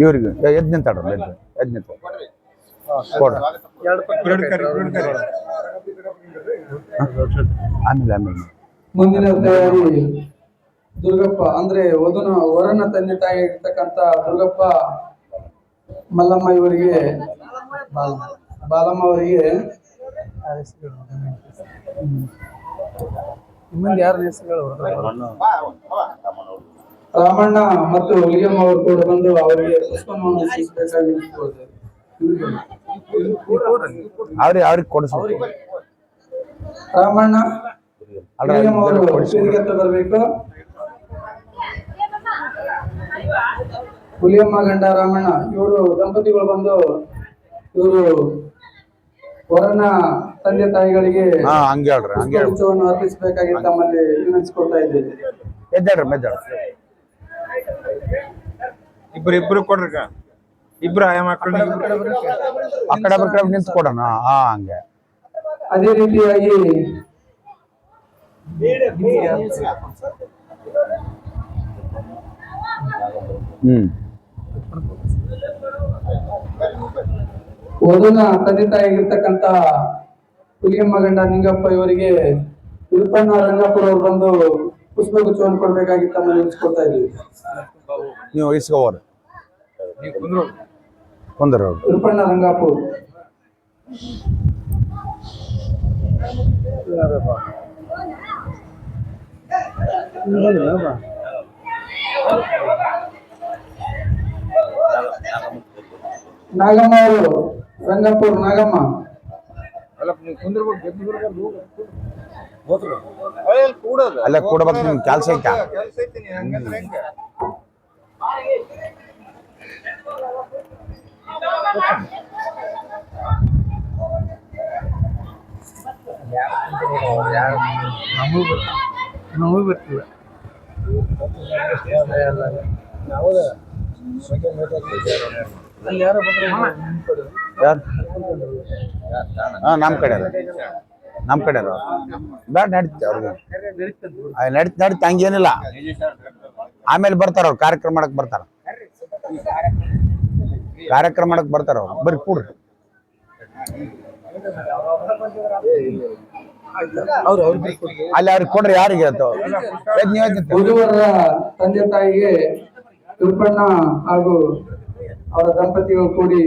ಇವ್ರಿಗೆ ಎದ್ ನಿಂತಾಡ್ರಲ್ಲ ಎದ್ ನಿಂತ ಕೊಡ್ರಿ ಆಮೇಲೆ ಆಮೇಲೆ ಮುಂದಿನ ತಯಾರಿ ದುರ್ಗಪ್ಪ ಅಂದ್ರೆ ವರನ ತಂದೆ ತಾಯಿ ಇರ್ತಕ್ಕಂತ ದುರ್ಗಪ್ಪ ಮಲ್ಲಮ್ಮ ಇವರಿಗೆ ಬಾಲಮ್ಮ ಅವರಿಗೆ ಯಾರ ಹೆಸರುಗಳು ರಾಮಣ್ಣ ಮತ್ತು ಹುಲಿಯಮ್ಮ ಅವರು ಕೂಡ ಬಂದು ಅವರಿಗೆ ಪುಷ್ಪವನ್ನು ಅವ್ರಿಗೆ ಕೊಡಿಸ್ಬೇಕು. ರಾಮಣ್ಣ ಹುಲಿಯಮ್ಮ ಅವರು ಹತ್ರ ಬರಬೇಕು. ಹುಲಿಯಮ್ಮ ಗಂಡ ರಾಮಣ್ಣ ಇವರು ದಂಪತಿಗಳು ಬಂದು ಇವರು ವರನ ತಂದೆ ತಾಯಿಗಳಿಗೆ ಪುಷ್ಪಗುಚ್ಛವನ್ನು ಅರ್ಪಿಸಬೇಕಾಗಿ ತಮ್ಮಲ್ಲಿ ವಿನಂತಿಸಿಕೊಳ್ತಾ ಇದ್ದೇವೆ. ಇಬ್ರು ಕೊಡ್ರಿ ಇಬ್ರು ಆಯಾ ಮಕ್ಕಳು ಆ ಕಡೆ ನಿಂತು ಕೊಡೋಣ. ಹಂಗೆ ಅದೇ ರೀತಿಯಾಗಿ ವಧುನ ತಂದೆ ತಾಯಿಗಿರ್ತಕ್ಕಂತ ಹುಲಿಯಮ್ಮ ಗಂಡ ನಿಂಗಪ್ಪ ಇವರಿಗೆ ವಿರುಪಣ್ಣ ರಂಗಪುರ ಅವರು ಬಂದು ಪುಷ್ಪಗುಚ್ಛವನ್ನು ಕೊಡ್ಬೇಕಾಗಿ ತಮ್ಮಲ್ಲಿ ನಿಲ್ಸ್ಕೊಳ್ತಾ ಇದ್ದೀವಿ. ನೀವು ಇಸ್ಕೋರು ಕುಂದ್ರ ವಿರುಪಣ್ಣ ರಂಗಾಪುರ್ ನಾಗಮ್ಮ ಅವರು ರಂಗಪುರ್ ನಾಗಮ್ಮ ಅಲ್ಲ ಕೂಡಬೇಕು. ನಿಮ್ಗೆ ಕೆಲಸ ಐತಾ? ನಮಗೂ ಬರ್ತೀವಿ. ನಮ್ಮ ಕಡೆ ಬ್ಯಾಡ ನಡೀತಿ ಅವ್ರಿಗೆ ನಡೀತಿ ಹಂಗೇನಿಲ್ಲ. ಆಮೇಲೆ ಬರ್ತಾರ ಅವ್ರು ಕಾರ್ಯಕ್ರಮ ಮಾಡಕ್ ಬರ್ತಾರ ಅವ್ರು ಬರ್ರಿ ಕೂಡ್ರಿ. ಅಲ್ಲಿ ಅವ್ರಿಗೆ ಕೊಡ್ರಿ. ಯಾರಿಗೆ ಹುಡುಗರ ತಂದೆ ತಾಯಿಗೆ ವಿರುಪಣ್ಣ ಹಾಗೂ ಅವರ ದಂಪತಿಗಳು ಕೂಡಿ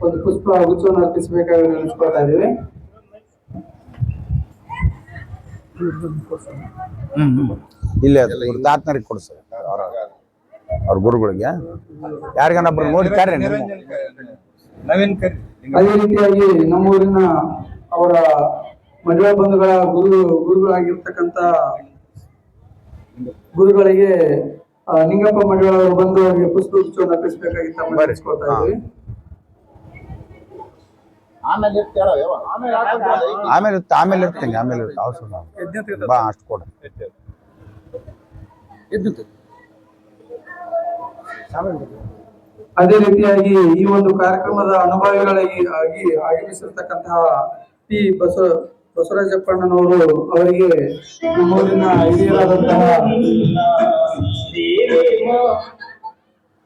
ಒಂದು ಪುಷ್ಪ ಗುಚ್ಛವನ್ನು ಅರ್ಪಿಸಬೇಕಾಗಿ ನೆನೆಸ್ಕೊಳ್ತಾ ಇದ್ದೀವಿ. ಇಲ್ಲ ತಾತ್ನರಿಗೆ ಕೊಡ್ಸ ಅವ್ರ ಗುರುಗಳಿಗೆ ಯಾರಿಗನ್ನೊಬ್ರು ನೋಡಿ ಕರ್ರಿ. ಅದೇ ರೀತಿಯಾಗಿ ನಮ್ಮೂರಿನ ಅವರ ಮದುವೆ ಬಂಧುಗಳ ಗುರುಗಳಾಗಿರ್ತಕ್ಕಂತ ಗುರುಗಳಿಗೆ ನಿಂಗಪ್ಪ ಮಡಿವಾಳವರು ಬಂದು ಅವರಿಗೆ ಪುಷ್ಪಗುಚ್ಛವನ್ನು ಅರ್ಪಿಸಬೇಕಾಗಿ ತಮ್ಮ ನೆನೆಸ್ಕೊಳ್ತಾ ಇದ್ದೀವಿ. ಆಮೇಲೆ ಇರ್ತೀನಿ. ಅವಸರ ಬಾ ಅಷ್ಟು ಕೊಡ. ಅದೇ ರೀತಿಯಾಗಿ ಈ ಒಂದು ಕಾರ್ಯಕ್ರಮದ ಅನುಭವಿಗಳಾಗಿ ಆಗಮಿಸಿರ್ತಕ್ಕಂತಹ ಟಿ ಬಸವರಾಜಪ್ಪಣ್ಣನವರು ಅವರಿಗೆ ನಮ್ಮೂರಿನ ಹಿರಿಯರಾದಂತಹ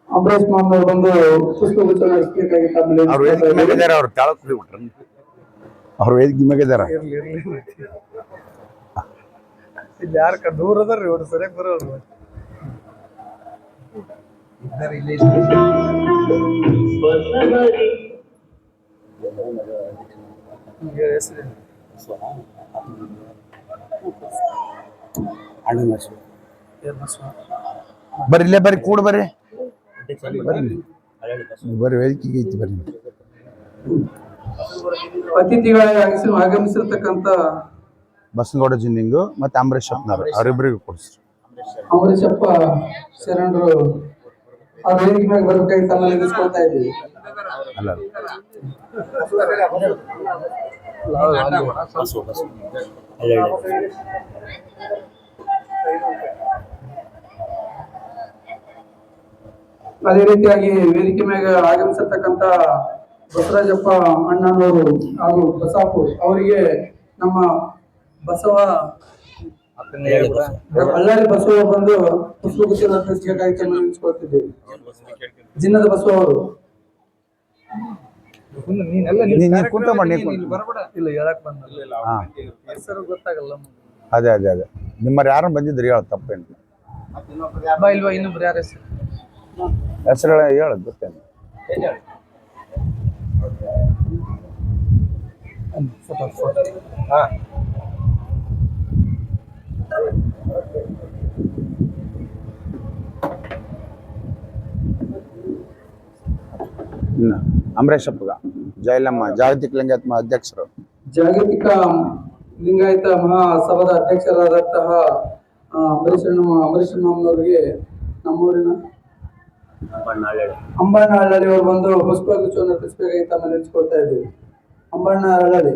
ಅಂಬರೀಶ್ ಮಾಮ್ ಅವರು ಬಂದು ಪುಷ್ಪಗುಚ್ಛವನ್ನು ಅರ್ಪಿಸಬೇಕಾಗಿ ತಮ್ಮಲ್ಲಿ ಅವ್ರ ವೇದಿಕೆ ಮ್ಯಾಗಿದಾರ. ಇಲ್ಲಿ ಯಾರ ದೂರ ಅದಾರ್ರಿ ಇವ್ರು ಸರಿಯಾಗಿ ಬರೋರು. ಬರ್ರಿ ಇಲ್ಲೇ ಬರ್ರಿ ಕೂಡ ಬರ್ರಿ ವೇದಿಕೆಗೆ ಐತಿ ಬರ್ರಿ. ಅತಿಥಿಗಳಾಗಿ ಆಗಮಿಸಿರ್ತಕ್ಕಂತ ಬಸನಗೌಡ ಜಿನ್ನಿಂಗು ಮತ್ತೆ ಅಂಬರೀಶ್ ಅಪ್ಪನವರು ಅವರಿಬ್ಬರಿಗೂ ಕೊಡಿಸ್ರಿ. ಅಂಬರೀಶಪ್ಪ ಶರಣರು ಆ ವೇದಿಕೆ ಮ್ಯಾಗ ಬರ್ಬೇಕಾಗಿ ತಮ್ಮಲ್ಲಿ ನಿಲ್ಲಿಸ್ಕೊಳ್ತಾ ಇದ್ದೀವಿ. ಅದೇ ರೀತಿಯಾಗಿ ವೇದಿಕೆ ಮ್ಯಾಗ ಆಗಮಿಸಿರ್ತಕ್ಕಂತ ಬಸವರಾಜಪ್ಪ ಅಣ್ಣನವರು ಹಾಗೂ ಬಸಾಪುರ್ ಅವರಿಗೆ ನಮ್ಮ ಬಸವ ಬಳ್ಳಾರಿ ಬಸವ ಬಂದು ಪುಷ್ಪಗುಚ್ಛ ಅರ್ಪಿಸಬೇಕಾಗಿ ನಿಲ್ಸ್ಕೊಳ್ತಿದ್ದೀವಿ. ಜಿನ್ನದ ಬಸವ ಅವರು ನೀನ್ ಕುಂತ ಮಾಡಿ ಇಲ್ಲ ಹೇಳಕ್ ಬಂದ ಹಾ ಹೆಸರು ಗೊತ್ತಾಗಲ್ಲ. ಅದೇ ಅದೇ ಅದೇ ನಿಮ್ಮರು ಯಾರು ಬಂದಿದ್ರಿ ಹೇಳ ತಪ್ಪೇನು ಇಲ್ವಾ ಇನ್ನೊಬ್ರು ಯಾರ ಹೆಸರು ಹೆಸರು ಹೇಳ ಗೊತ್ತೇನು ಅಮರೇಶಪ್ಪಗ ಜಯಲಮ್ಮ ಜಾಗತಿಕ ಲಿಂಗಾಯತ ಅಧ್ಯಕ್ಷರು. ಜಾಗತಿಕ ಲಿಂಗಾಯತ ಮಹಾಸಭಾದ ಅಧ್ಯಕ್ಷರಾದಂತಹ ಅಂಬರೀಷಣ್ಣನವರಿಗೆ ನಮ್ಮೂರಿನ ಅಂಬಣ್ಣ ಹಳ್ಳಳ್ಳಿ ಅವರು ಬಂದು ಪುಷ್ಪಗುಚ್ಛವನ್ನು ಅರ್ಪಿಸಬೇಕಾಗಿ ತಮ್ಮಲ್ಲಿ ನೆನೆಸ್ಕೊಳ್ತಾ ಇದ್ದೀವಿ. ಅಂಬಣ್ಣ ಹಳ್ಳಳ್ಳಿ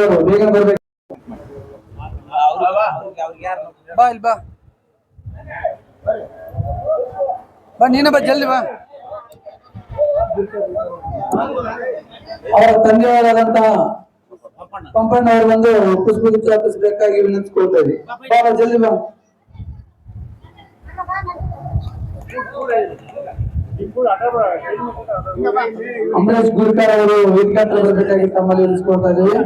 ಅವರು ಬೇಗ ಬರ್ಬೇಕು. ಬಾ ಇಲ್ಲಿ ಬಾ ಬಾ ನೀನ ಬಾ ಜಲ್ದಿ ಬಾ. ಅವರ ತಂದೆಯವರಾದಂತಹ ಪಂಪಣ್ಣ ಅವರು ಬಂದು ಪುಷ್ಪಗುಚ್ಛ ಅರ್ಪಿಸಬೇಕಾಗಿ ವಿನಂತಿಸ್ಕೊಳ್ತಾ ಇದ್ದೀವಿ. ಬಾ ಜಲ್ದಿ ಬಾ. ಅಂಬರೀಶ್ ಗುರ್ಕಾರ್ ಅವರು ವೇದಿಕೆ ಬರಬೇಕಾಗಿ ತಮ್ಮಲ್ಲಿ ವಿನಂತಿಸ್ಕೊಳ್ತಾ ಇದ್ದೀವಿ.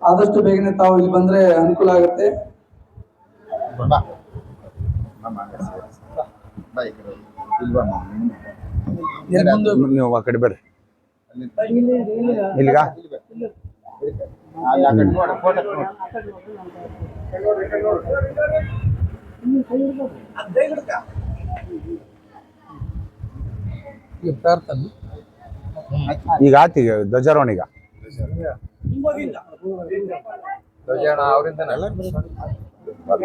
ಆದಷ್ಟು ಬೇಗನೆ ತಾವು ಇಲ್ಲಿ ಬಂದ್ರೆ ಅನುಕೂಲ ಆಗುತ್ತೆ. ನೀವು ಆ ಕಡೆ ಬರ್ರಿ ಇಲ್ಲಿಗ ಈಗ ಆತೀಗ ಧ್ವಜಾರೋಹಣಿಗ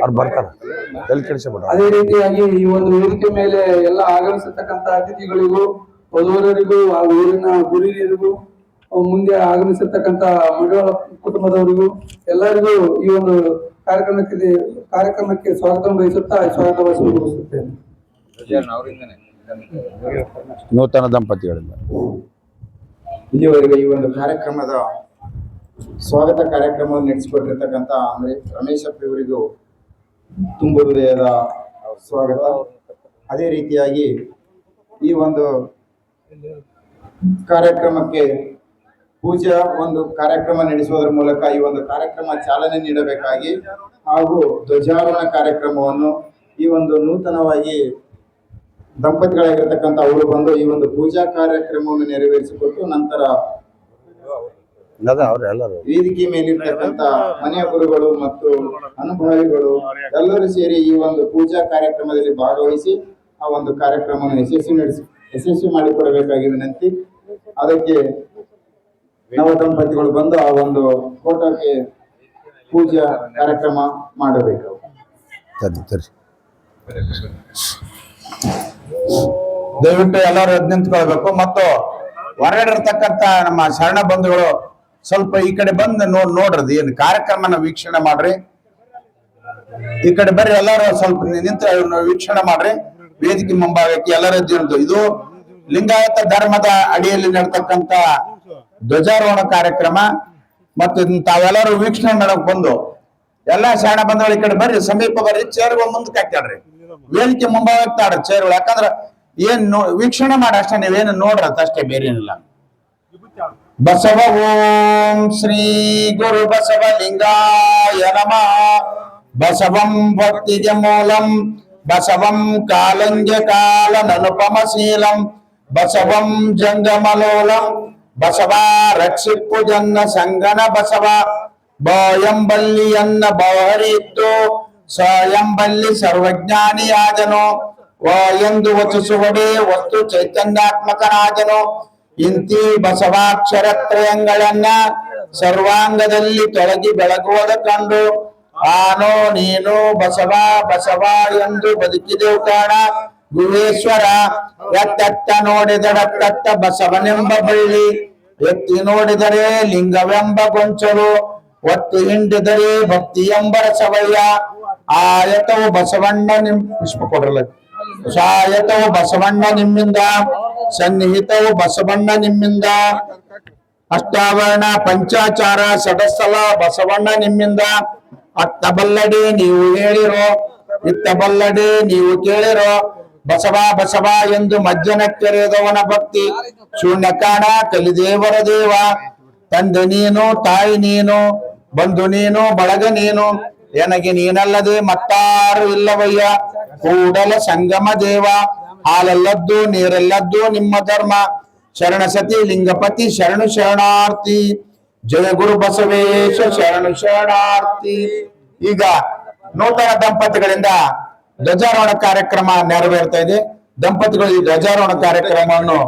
ಅವ್ರು ಬರ್ತಾರ ಎಲ್ಲಿ ಕೆಡಿಸಬೇಡ. ಅದೇ ರೀತಿಯಾಗಿ ಈ ಒಂದು ವೇದಿಕೆ ಮೇಲೆ ಎಲ್ಲ ಆಗಮಿಸಿರ್ತಕ್ಕಂಥ ಅತಿಥಿಗಳಿಗೂ ವಧುವರರಿಗೂ ಆ ಊರಿನ ಗುರಿಯರಿಗೂ ಮುಂದೆ ಆಗಮಿಸಿರ್ತಕ್ಕಂಥ ಮಗಳ ಕುಟುಂಬದವರಿಗೂ ಎಲ್ಲರಿಗೂ ಈ ಒಂದು ಕಾರ್ಯಕ್ರಮಕ್ಕೆ ಸ್ವಾಗತ ಬಯಸುತ್ತಾ ಸ್ವಾಗತ ಬಯಸುತ್ತೇನೆ. ನೂತನ ದಂಪತಿಗಳಿಂದ ಇಲ್ಲಿವರೆಗೆ ಈ ಒಂದು ಕಾರ್ಯಕ್ರಮದ ಸ್ವಾಗತ ಕಾರ್ಯಕ್ರಮವನ್ನು ನಡೆಸಿಕೊಟ್ಟಿರ್ತಕ್ಕಂಥ ರಮೇಶಪ್ಪ ಇವರಿಗೂ ತುಂಬ ಹೃದಯದ ಸ್ವಾಗತ. ಅದೇ ರೀತಿಯಾಗಿ ಈ ಒಂದು ಕಾರ್ಯಕ್ರಮಕ್ಕೆ ಪೂಜಾ ಒಂದು ಕಾರ್ಯಕ್ರಮ ನಡೆಸುವುದರ ಮೂಲಕ ಈ ಒಂದು ಕಾರ್ಯಕ್ರಮ ಚಾಲನೆ ನೀಡಬೇಕಾಗಿ ಹಾಗೂ ಧ್ವಜಾರೋಹಣ ಕಾರ್ಯಕ್ರಮವನ್ನು ಈ ಒಂದು ನೂತನವಾಗಿ ದಂಪತಿಗಳಾಗಿರ್ತಕ್ಕಂಥ ಅವರು ಬಂದು ಈ ಒಂದು ಪೂಜಾ ಕಾರ್ಯಕ್ರಮವನ್ನು ನೆರವೇರಿಸಿಕೊಟ್ಟು ನಂತರ ವೇದಿಕೆ ಮೇಲಿರ್ತಕ್ಕಂಥ ಮನೆಯ ಗುರುಗಳು ಮತ್ತು ಅನುಭವಿಗಳು ಎಲ್ಲರೂ ಸೇರಿ ಈ ಒಂದು ಪೂಜಾ ಕಾರ್ಯಕ್ರಮದಲ್ಲಿ ಭಾಗವಹಿಸಿ ಆ ಒಂದು ಕಾರ್ಯಕ್ರಮವನ್ನು ಯಶಸ್ವಿ ಮಾಡಿಕೊಡಬೇಕಾಗಿ ವಿನಂತಿ. ಅದಕ್ಕೆ ನವ ದಂಪತಿಗಳು ಬಂದು ಆ ಒಂದು ಫೋಟೋಕ್ಕೆ ಪೂಜಾ ಕಾರ್ಯಕ್ರಮ ಮಾಡಬೇಕು. ದಯವಿಟ್ಟು ಎಲ್ಲರೂ ಎದ್ದು ನಿಂತ್ಕೊಳ್ಬೇಕು. ಮತ್ತು ಹೊರಗಡೆ ಇರ್ತಕ್ಕಂಥ ನಮ್ಮ ಶರಣ ಬಂಧುಗಳು ಸ್ವಲ್ಪ ಈ ಕಡೆ ಬಂದು ನೋಡ್ರಿ ಏನು ಕಾರ್ಯಕ್ರಮನ ವೀಕ್ಷಣೆ ಮಾಡ್ರಿ. ಈ ಕಡೆ ಬರ್ರಿ ಎಲ್ಲರೂ ಸ್ವಲ್ಪ ನಿಂತು ವೀಕ್ಷಣೆ ಮಾಡ್ರಿ. ವೇದಿಕೆ ಮುಂಭಾಗಕ್ಕೆ ಎಲ್ಲರೂ ಎದ್ದು. ಇದು ಲಿಂಗಾಯತ ಧರ್ಮದ ಅಡಿಯಲ್ಲಿ ನಡ್ತಕ್ಕಂಥ ಧ್ವಜಾರೋಹಣ ಕಾರ್ಯಕ್ರಮ ಮತ್ತು ತಾವೆಲ್ಲರೂ ವೀಕ್ಷಣೆ ಮಾಡಕ್ ಬಂದು ಎಲ್ಲಾ ಶರಣ ಬಂಧುಗಳು ಈ ಕಡೆ ಬರ್ರಿ, ಸಮೀಪ ಬರ್ರಿ, ಚೇರ್ಗಳು ಮುಂದಕ್ಕೆ ಹಾಕ್ಯಾಡ್ರಿ. ವೇದಿಕೆ ಮುಂಭಾಗಕ್ಕೆ ತಾಡ್ರಿ ಚೇರ್ಗಳು. ಯಾಕಂದ್ರ ಏನ್ ವೀಕ್ಷಣೆ ಮಾಡಿ ಅಷ್ಟೇ, ನೀವೇನು ನೋಡ್ರತ್ತ ಅಷ್ಟೇ, ಬೇರೆ ಏನಿಲ್ಲ. ಬಸವ ಓಂ ಶ್ರೀ ಗುರು ಬಸವ ಲಿಂಗಾಯ ನಮಃ. ಬಸವಂ ಭಕ್ತಿಗೆ ಮೂಲಂ ಬಸವಂ ಕಾಲಂಜ ಕಾಲ ನನುಪಮಶೀಲಂ ಬಸವಂ ಜಂಗಮಲೋಲಂ ಬಸವ ರಕ್ಷಿಪ್ಪು ಜನ್ನ ಸಂಗನ ಬಸವ ಎಂಬಲ್ಲಿಯನ್ನ ಬಹರಿತ್ತು ಎಂಬಲ್ಲಿ ಸರ್ವಜ್ಞಾನಿಯಾದನು ಎಂದು ವಚಿಸುವಡೆ ವಸ್ತು ಚೈತನ್ಯಾತ್ಮಕನಾದನು. ಇಂತಿ ಬಸವಾಕ್ಷರತ್ರಯಗಳನ್ನ ಸರ್ವಾಂಗದಲ್ಲಿ ತೊಳಗಿ ಬೆಳಗುವುದ ಕಂಡು ಆನೋ ನೀನು ಬಸವ ಬಸವ ಎಂದು ಬದುಕಿದೆವು ಕಾಣ. ಗುಹೇಶ್ವರ ಎತ್ತತ್ತ ನೋಡಿದಡತ್ತತ್ತ ಬಸವನೆಂಬ ಬಳ್ಳಿ, ಎತ್ತಿ ನೋಡಿದರೆ ಲಿಂಗವೆಂಬ ಗೊಂಚಲು, ಒತ್ತಿ ಹಿಂಡಿದರೆ ಭಕ್ತಿ ಎಂಬ ರಸವಯ್ಯ. ಆಯತವು ಬಸವಣ್ಣ ಪುಷ್ಪ ಕೊಡ್ರಲ್ಲ. ಸಾಯತವು ಬಸವಣ್ಣ ನಿಮ್ಮಿಂದ, ಸನ್ನಿಹಿತವು ಬಸವಣ್ಣ ನಿಮ್ಮಿಂದ. ಅಷ್ಟಾವರಣ ಪಂಚಾಚಾರ ಸಡಸ್ಥಲ ಬಸವಣ್ಣ ನಿಮ್ಮಿಂದ ಅತ್ತ ಬಲ್ಲಡಿ ನೀವು ಹೇಳಿರೋ ಇತ್ತ ಬಲ್ಲಡಿ ನೀವು ಕೇಳಿರೋ ಬಸವ ಬಸವ ಎಂದು ಮಜ್ಜನ ಕೆರೆದವನ ಭಕ್ತಿ ಶೂನ್ಯ ಕಾಣ ಕಲಿದೇವರ ದೇವ ತಂದೆ ನೀನು ತಾಯಿ ನೀನು ಬಂಧು ನೀನು ಬಳಗ ನೀನು ಎನಗೆ ನೀನಲ್ಲದೆ ಮತ್ತಾರು ಇಲ್ಲವಯ್ಯ ಕೂಡಲ ಸಂಗಮ ದೇವ ಹಾಲಲ್ಲದ್ದು ನೀರೆಲ್ಲದ್ದು ನಿಮ್ಮ ಧರ್ಮ ಶರಣ ಸತಿ ಲಿಂಗಪತಿ ಶರಣು ಶರಣಾರ್ಥಿ ಜಯ ಗುರು ಬಸವೇಶ ಶರಣು ಶರಣಾರ್ಥಿ. ಈಗ ನೂತನ ದಂಪತಿಗಳಿಂದ ಧ್ವಜಾರೋಹಣ ಕಾರ್ಯಕ್ರಮ ನೆರವೇರ್ತಾ ಇದೆ. ದಂಪತಿಗಳು ಈ ಧ್ವಜಾರೋಹಣ ಕಾರ್ಯಕ್ರಮವನ್ನು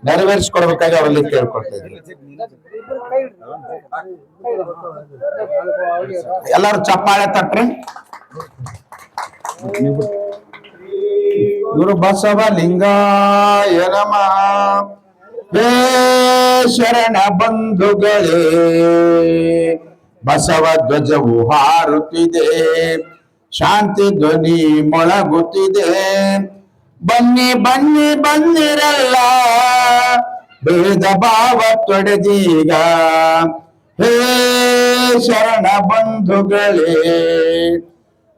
ನೆರವೇರಿಸಿಕೊಡ್ಬೇಕಾಗಿ ಅವರಲ್ಲಿ ಕೇಳ್ಕೊಳ್ತಾ ಇದ್ದೀನಿ. ಎಲ್ಲರೂ ಚಪ್ಪಾಳೆ ತಟ್ರಿ. ಗುರು ಬಸವಲಿಂಗಾಯ ನಮಃ. ಹೇ ಶರಣ ಬಂಧುಗಳೇ, ಬಸವ ಧ್ವಜವು ಹಾರುತ್ತಿದೆ, ಶಾಂತಿ ಧ್ವನಿ ಮೊಳಗುತ್ತಿದೆ. ಬನ್ನಿ ಬನ್ನಿ ಬನ್ನಿರಲ್ಲ, ಭೇದ ಭಾವ ತೊಡೆದೀಗ. ಹೇ ಶರಣ ಬಂಧುಗಳೇ,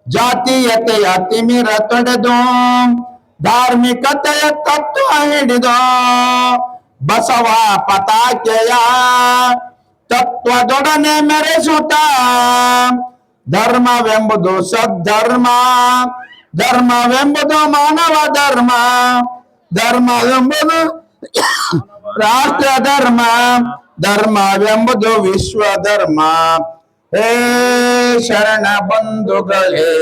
ಜಾತೀಯತೆಯ ತಿಮಿರ ತೊಡೆದು ಧಾರ್ಮಿಕತೆಯ ತತ್ವ ಹಿಡಿದು ಬಸವ ಪತಾಕೆಯ ತತ್ವದೊಡನೆ ಮೆರೆಸುತ್ತ ಧರ್ಮವೆಂಬುದು ಸದ್ಧರ್ಮ, ಧರ್ಮವೆಂಬುದು ಮಾನವ ಧರ್ಮ, ಧರ್ಮವೆಂಬುದು ರಾಷ್ಟ್ರ ಧರ್ಮ, ಧರ್ಮವೆಂಬುದು ವಿಶ್ವ ಧರ್ಮ. ಹೇ ಶರಣ ಬಂಧುಗಳೇ,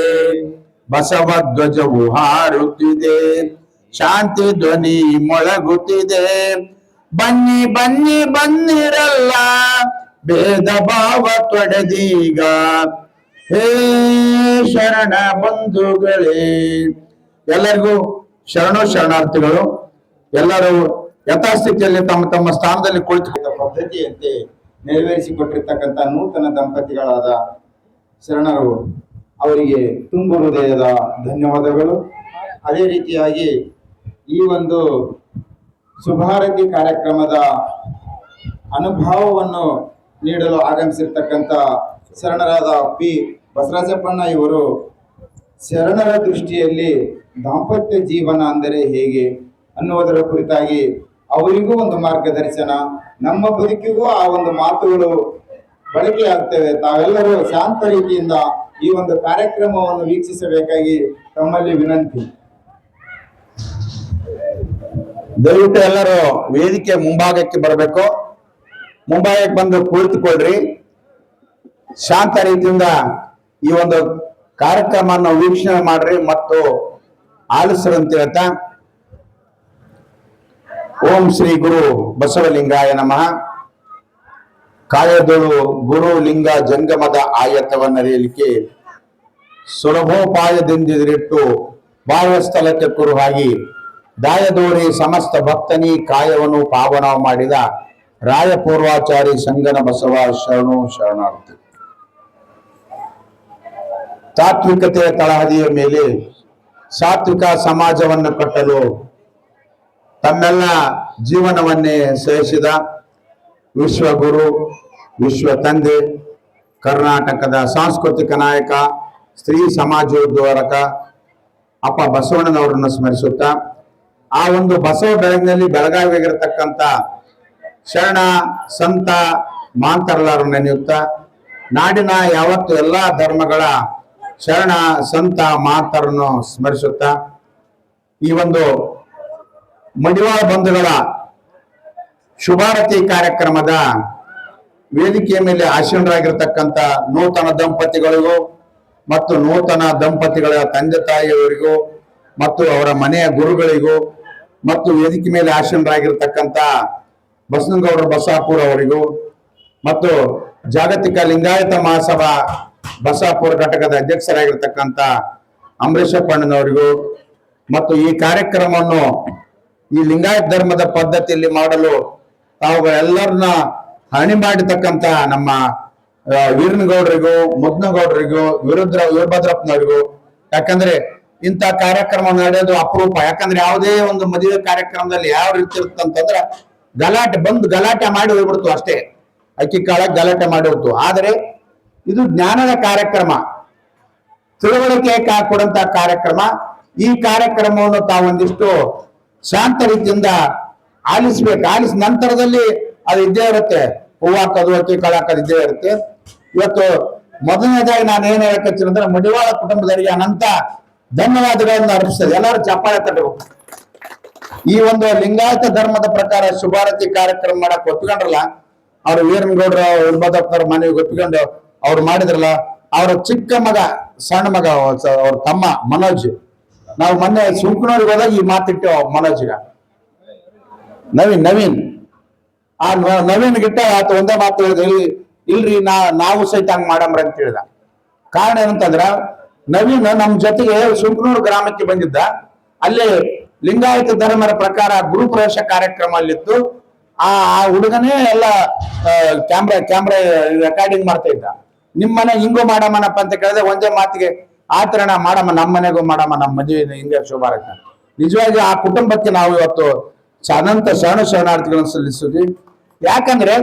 ಬಸವ ಧ್ವಜವು ಹಾರುತ್ತಿದೆ, ಶಾಂತಿ ಧ್ವನಿ ಮೊಳಗುತ್ತಿದೆ. ಬನ್ನಿ ಬನ್ನಿ ಬನ್ನಿರಲ್ಲ, ಭೇದ ಭಾವ ತೊಡೆದೀಗ. ಹೇ ಶರಣ ಬಂಧುಗಳೇ, ಎಲ್ಲರಿಗೂ ಶರಣು ಶರಣಾರ್ಥಿಗಳು. ಎಲ್ಲರೂ ಯಥಾಸ್ಥಿತಿಯಲ್ಲಿ ತಮ್ಮ ತಮ್ಮ ಸ್ಥಾನದಲ್ಲಿ ಕುಳಿತು ಪದ್ಧತಿಯಂತೆ ನೆರವೇರಿಸಿಕೊಟ್ಟಿರ್ತಕ್ಕಂಥ ನೂತನ ದಂಪತಿಗಳಾದ ಶರಣರು ಅವರಿಗೆ ತುಂಬು ಹೃದಯದ ಧನ್ಯವಾದಗಳು. ಅದೇ ರೀತಿಯಾಗಿ ಈ ಒಂದು ಶುಭಾರತಿ ಕಾರ್ಯಕ್ರಮದ ಅನುಭವವನ್ನು ನೀಡಲು ಆಗಮಿಸಿರ್ತಕ್ಕಂಥ ಶರಣರಾದ ಪಿ ಬಸವರಾಜಪ್ಪಣ್ಣ ಇವರು ಶರಣರ ದೃಷ್ಟಿಯಲ್ಲಿ ದಾಂಪತ್ಯ ಜೀವನ ಅಂದರೆ ಹೇಗೆ ಅನ್ನುವುದರ ಕುರಿತಾಗಿ ಅವರಿಗೂ ಒಂದು ಮಾರ್ಗದರ್ಶನ, ನಮ್ಮ ಬದುಕಿಗೂ ಆ ಒಂದು ಮಾತುಗಳು ಬಳಕೆಯಾಗ್ತವೆ. ತಾವೆಲ್ಲರೂ ಶಾಂತ ರೀತಿಯಿಂದ ಈ ಒಂದು ಕಾರ್ಯಕ್ರಮವನ್ನು ವೀಕ್ಷಿಸಬೇಕಾಗಿ ತಮ್ಮಲ್ಲಿ ವಿನಂತಿ. ದಯವಿಟ್ಟು ಎಲ್ಲರೂ ವೇದಿಕೆ ಮುಂಭಾಗಕ್ಕೆ ಬರಬೇಕು. ಮುಂಭಾಗಕ್ಕೆ ಬಂದು ಕುಳಿತುಕೊಳ್ರಿ. ಶಾಂತ ರೀತಿಯಿಂದ ಈ ಒಂದು ಕಾರ್ಯಕ್ರಮವನ್ನು ವೀಕ್ಷಣೆ ಮಾಡ್ರಿ ಮತ್ತು ಆಲಿಸ್ರಿ ಅಂತ ಹೇಳ್ತಾ, ಓಂ ಶ್ರೀ ಗುರು ಬಸವಲಿಂಗಾಯ ನಮಃ. ಕಾಯದೊಳು ಗುರು ಲಿಂಗ ಜಂಗಮದ ಆಯತವನ್ನರಿಯಲಿಕ್ಕೆ ಸುಲಭೋಪಾಯದಿಂದಿರಿಟ್ಟು ಬಾಹ್ಯ ಸ್ಥಳಕ್ಕೆ ಕುರುಹಾಗಿ ದಾಯದೋರಿ ಸಮಸ್ತ ಭಕ್ತನಿ ಕಾಯವನ್ನು ಪಾವನ ಮಾಡಿದ ರಾಯಪೂರ್ವಾಚಾರಿ ಸಂಗನ ಬಸವ ಶರಣು ಶರಣಾರ್ಥಿ. ತಾತ್ವಿಕತೆಯ ತಳಹದಿಯ ಮೇಲೆ ಸಾತ್ವಿಕ ಸಮಾಜವನ್ನು ಕಟ್ಟಲು ತಮ್ಮೆಲ್ಲ ಜೀವನವನ್ನೇ ಸಹಿಸಿದ ವಿಶ್ವಗುರು, ವಿಶ್ವ ತಂದೆ, ಕರ್ನಾಟಕದ ಸಾಂಸ್ಕೃತಿಕ ನಾಯಕ, ಸ್ತ್ರೀ ಸಮಾಜೋದ್ಧಾರಕ ಅಪ್ಪ ಬಸವಣ್ಣನವರನ್ನು ಸ್ಮರಿಸುತ್ತಾ, ಆ ಒಂದು ಬಸವ ಬೆಳಗಿನಲ್ಲಿ ಬೆಳಗಾವಿಯಾಗಿರ್ತಕ್ಕಂಥ ಶರಣ ಸಂತ ಮಾಂತರರನ್ನು ನೆನೆಯುತ್ತಾ, ನಾಡಿನ ಯಾವತ್ತು ಎಲ್ಲಾ ಧರ್ಮಗಳ ಶರಣ ಸಂತ ಮಾತರನ್ನು ಸ್ಮರಿಸುತ್ತಾ, ಈ ಒಂದು ಮಡಿವಾಳ ಬಂಧುಗಳ ಶುಭಾರತಿ ಕಾರ್ಯಕ್ರಮದ ವೇದಿಕೆಯ ಮೇಲೆ ಆಸೀನರಾಗಿರ್ತಕ್ಕಂಥ ನೂತನ ದಂಪತಿಗಳಿಗೂ ಮತ್ತು ನೂತನ ದಂಪತಿಗಳ ತಂದೆ ತಾಯಿಯವರಿಗೂ ಮತ್ತು ಅವರ ಮನೆಯ ಗುರುಗಳಿಗೂ ಮತ್ತು ವೇದಿಕೆ ಮೇಲೆ ಆಸೀನರಾಗಿರ್ತಕ್ಕಂಥ ಬಸನಗೌಡರ ಬಸಾಪುರ ಅವರಿಗೂ ಮತ್ತು ಜಾಗತಿಕ ಲಿಂಗಾಯತ ಮಹಾಸಭಾ ಬಸಾಪುರ ಘಟಕದ ಅಧ್ಯಕ್ಷರಾಗಿರ್ತಕ್ಕಂಥ ಅಂಬರೀಷಪ್ಪಣ್ಣನವರಿಗೂ ಮತ್ತು ಈ ಕಾರ್ಯಕ್ರಮವನ್ನು ಈ ಲಿಂಗಾಯತ ಧರ್ಮದ ಪದ್ಧತಿಯಲ್ಲಿ ಮಾಡಲು ತಾವುಗಳೆಲ್ಲರನ್ನ ಹಣಿ ಮಾಡಿರ್ತಕ್ಕಂಥ ನಮ್ಮ ವೀರನಗೌಡರಿಗೂ, ಮುದ್ನಗೌಡರಿಗೂ, ವೀರಭದ್ರಪ್ಪನವರಿಗೂ. ಯಾಕಂದ್ರೆ ಇಂಥ ಕಾರ್ಯಕ್ರಮ ನಡೆಯೋದು ಅಪರೂಪ. ಯಾಕಂದ್ರೆ ಯಾವುದೇ ಒಂದು ಮದುವೆ ಕಾರ್ಯಕ್ರಮದಲ್ಲಿ ಯಾವ ರೀತಿ ಇರುತ್ತಂತಂದ್ರೆ ಗಲಾಟೆ ಮಾಡಿ ಹೋಗ್ಬಿಡ್ತು ಅಷ್ಟೇ. ಅಕ್ಕಿ ಕಾಳ ಗಲಾಟೆ ಮಾಡಿ ಹೋಗ್ತು. ಆದರೆ ಇದು ಜ್ಞಾನದ ಕಾರ್ಯಕ್ರಮ, ತಿಳುವಳಿಕೆ ಕೊಡಂತ ಕಾರ್ಯಕ್ರಮ. ಈ ಕಾರ್ಯಕ್ರಮವನ್ನು ತಾವೊಂದಿಷ್ಟು ಶಾಂತ ರೀತಿಯಿಂದ ಆಲಿಸ್ಬೇಕು. ಆಲಿಸ್ ನಂತರದಲ್ಲಿ ಅದು ಇದ್ದೇ ಇರುತ್ತೆ, ಹೂವು ಹಾಕೋದು ಅಕ್ಕಿ ಕಾಳು ಹಾಕೋದು ಇದ್ದೇ ಇರುತ್ತೆ. ಇವತ್ತು ಮೊದಲನೇದಾಗಿ ನಾನು ಏನ್ ಹೇಳಕತ್ತೀನಿ ಅಂದ್ರೆ, ಮಡಿವಾಳ ಕುಟುಂಬದವರಿಗೆ ಅನಂತ ಧನ್ಯವಾದಗಳನ್ನು ಅರ್ಪಿಸ್ತದೆ. ಎಲ್ಲರೂ ಚಪ್ಪಾಳೆ ತಟ್ಟಬೇಕು. ಈ ಒಂದು ಲಿಂಗಾಯತ ಧರ್ಮದ ಪ್ರಕಾರ ಶುಭಾರತಿ ಕಾರ್ಯಕ್ರಮ ಮಾಡಕ್ ಒಪ್ಪಿಕೊಂಡ್ರಲ್ಲ, ಅವ್ರು ವೀರನಗೌಡರು ಉಳ್ಬದಪ್ಪನವ್ರ ಮನೆಗೆ ಒಪ್ಪಿಕೊಂಡು ಅವ್ರು ಮಾಡಿದ್ರಲ್ಲ, ಅವ್ರ ಚಿಕ್ಕ ಮಗ, ಸಣ್ಣ ಮಗ, ಅವ್ರ ತಮ್ಮ ಮನೋಜ್, ನಾವು ಮೊನ್ನೆ ಸುಂಕನೂರಿಗೆ ಹೋದಾಗ ಈ ಮಾತಿಟ್ಟು ಮನೋಜ್ಗ ನವೀನ್ ಆ ನವೀನ್ ಗಿಟ್ಟ ಆತ ಒಂದೇ ಮಾತು ಹೇಳಿದ, ಇಲ್ರಿ ನಾವು ಸಹಿತ ಹಂಗ್ ಮಾಡಮ್ರ ಅಂತ ಹೇಳಿದ. ಕಾರಣ ಏನಂತಂದ್ರ, ನವೀನ್ ನಮ್ ಜೊತೆಗೆ ಸುಂಕನೂರು ಗ್ರಾಮಕ್ಕೆ ಬಂದಿದ್ದ. ಅಲ್ಲಿ ಲಿಂಗಾಯತ ಧರ್ಮದ ಪ್ರಕಾರ ಗುರುಪ್ರವೇಶ ಕಾರ್ಯಕ್ರಮ ಅಲ್ಲಿತ್ತು. ಆ ಹುಡುಗನೇ ಎಲ್ಲ ಕ್ಯಾಮ್ರಾ ರೆಕಾರ್ಡಿಂಗ್ ಮಾಡ್ತಾ ಇದ್ದ. ನಿಮ್ ಮನೆ ಹಿಂಗೂ ಮಾಡಮ್ಮನಪ್ಪ ಅಂತ ಕೇಳಿದ್ರೆ ಒಂದೇ ಮಾತಿಗೆ ಆಚರಣ ಮಾಡಮ್ಮ, ನಮ್ಮ ಮನೆಗೂ ಮಾಡಮ್ಮ, ನಮ್ಮ ಮದುವೆ ಹಿಂಗೆ ಶುಭಾರತಿ. ನಿಜವಾಗಿ ಆ ಕುಟುಂಬಕ್ಕೆ ನಾವು ಇವತ್ತು ಅನಂತ ಶರಣಾರ್ಥಿಗಳನ್ನು ಸಲ್ಲಿಸುತ್ತೀವಿ. ಯಾಕಂದ್ರೆ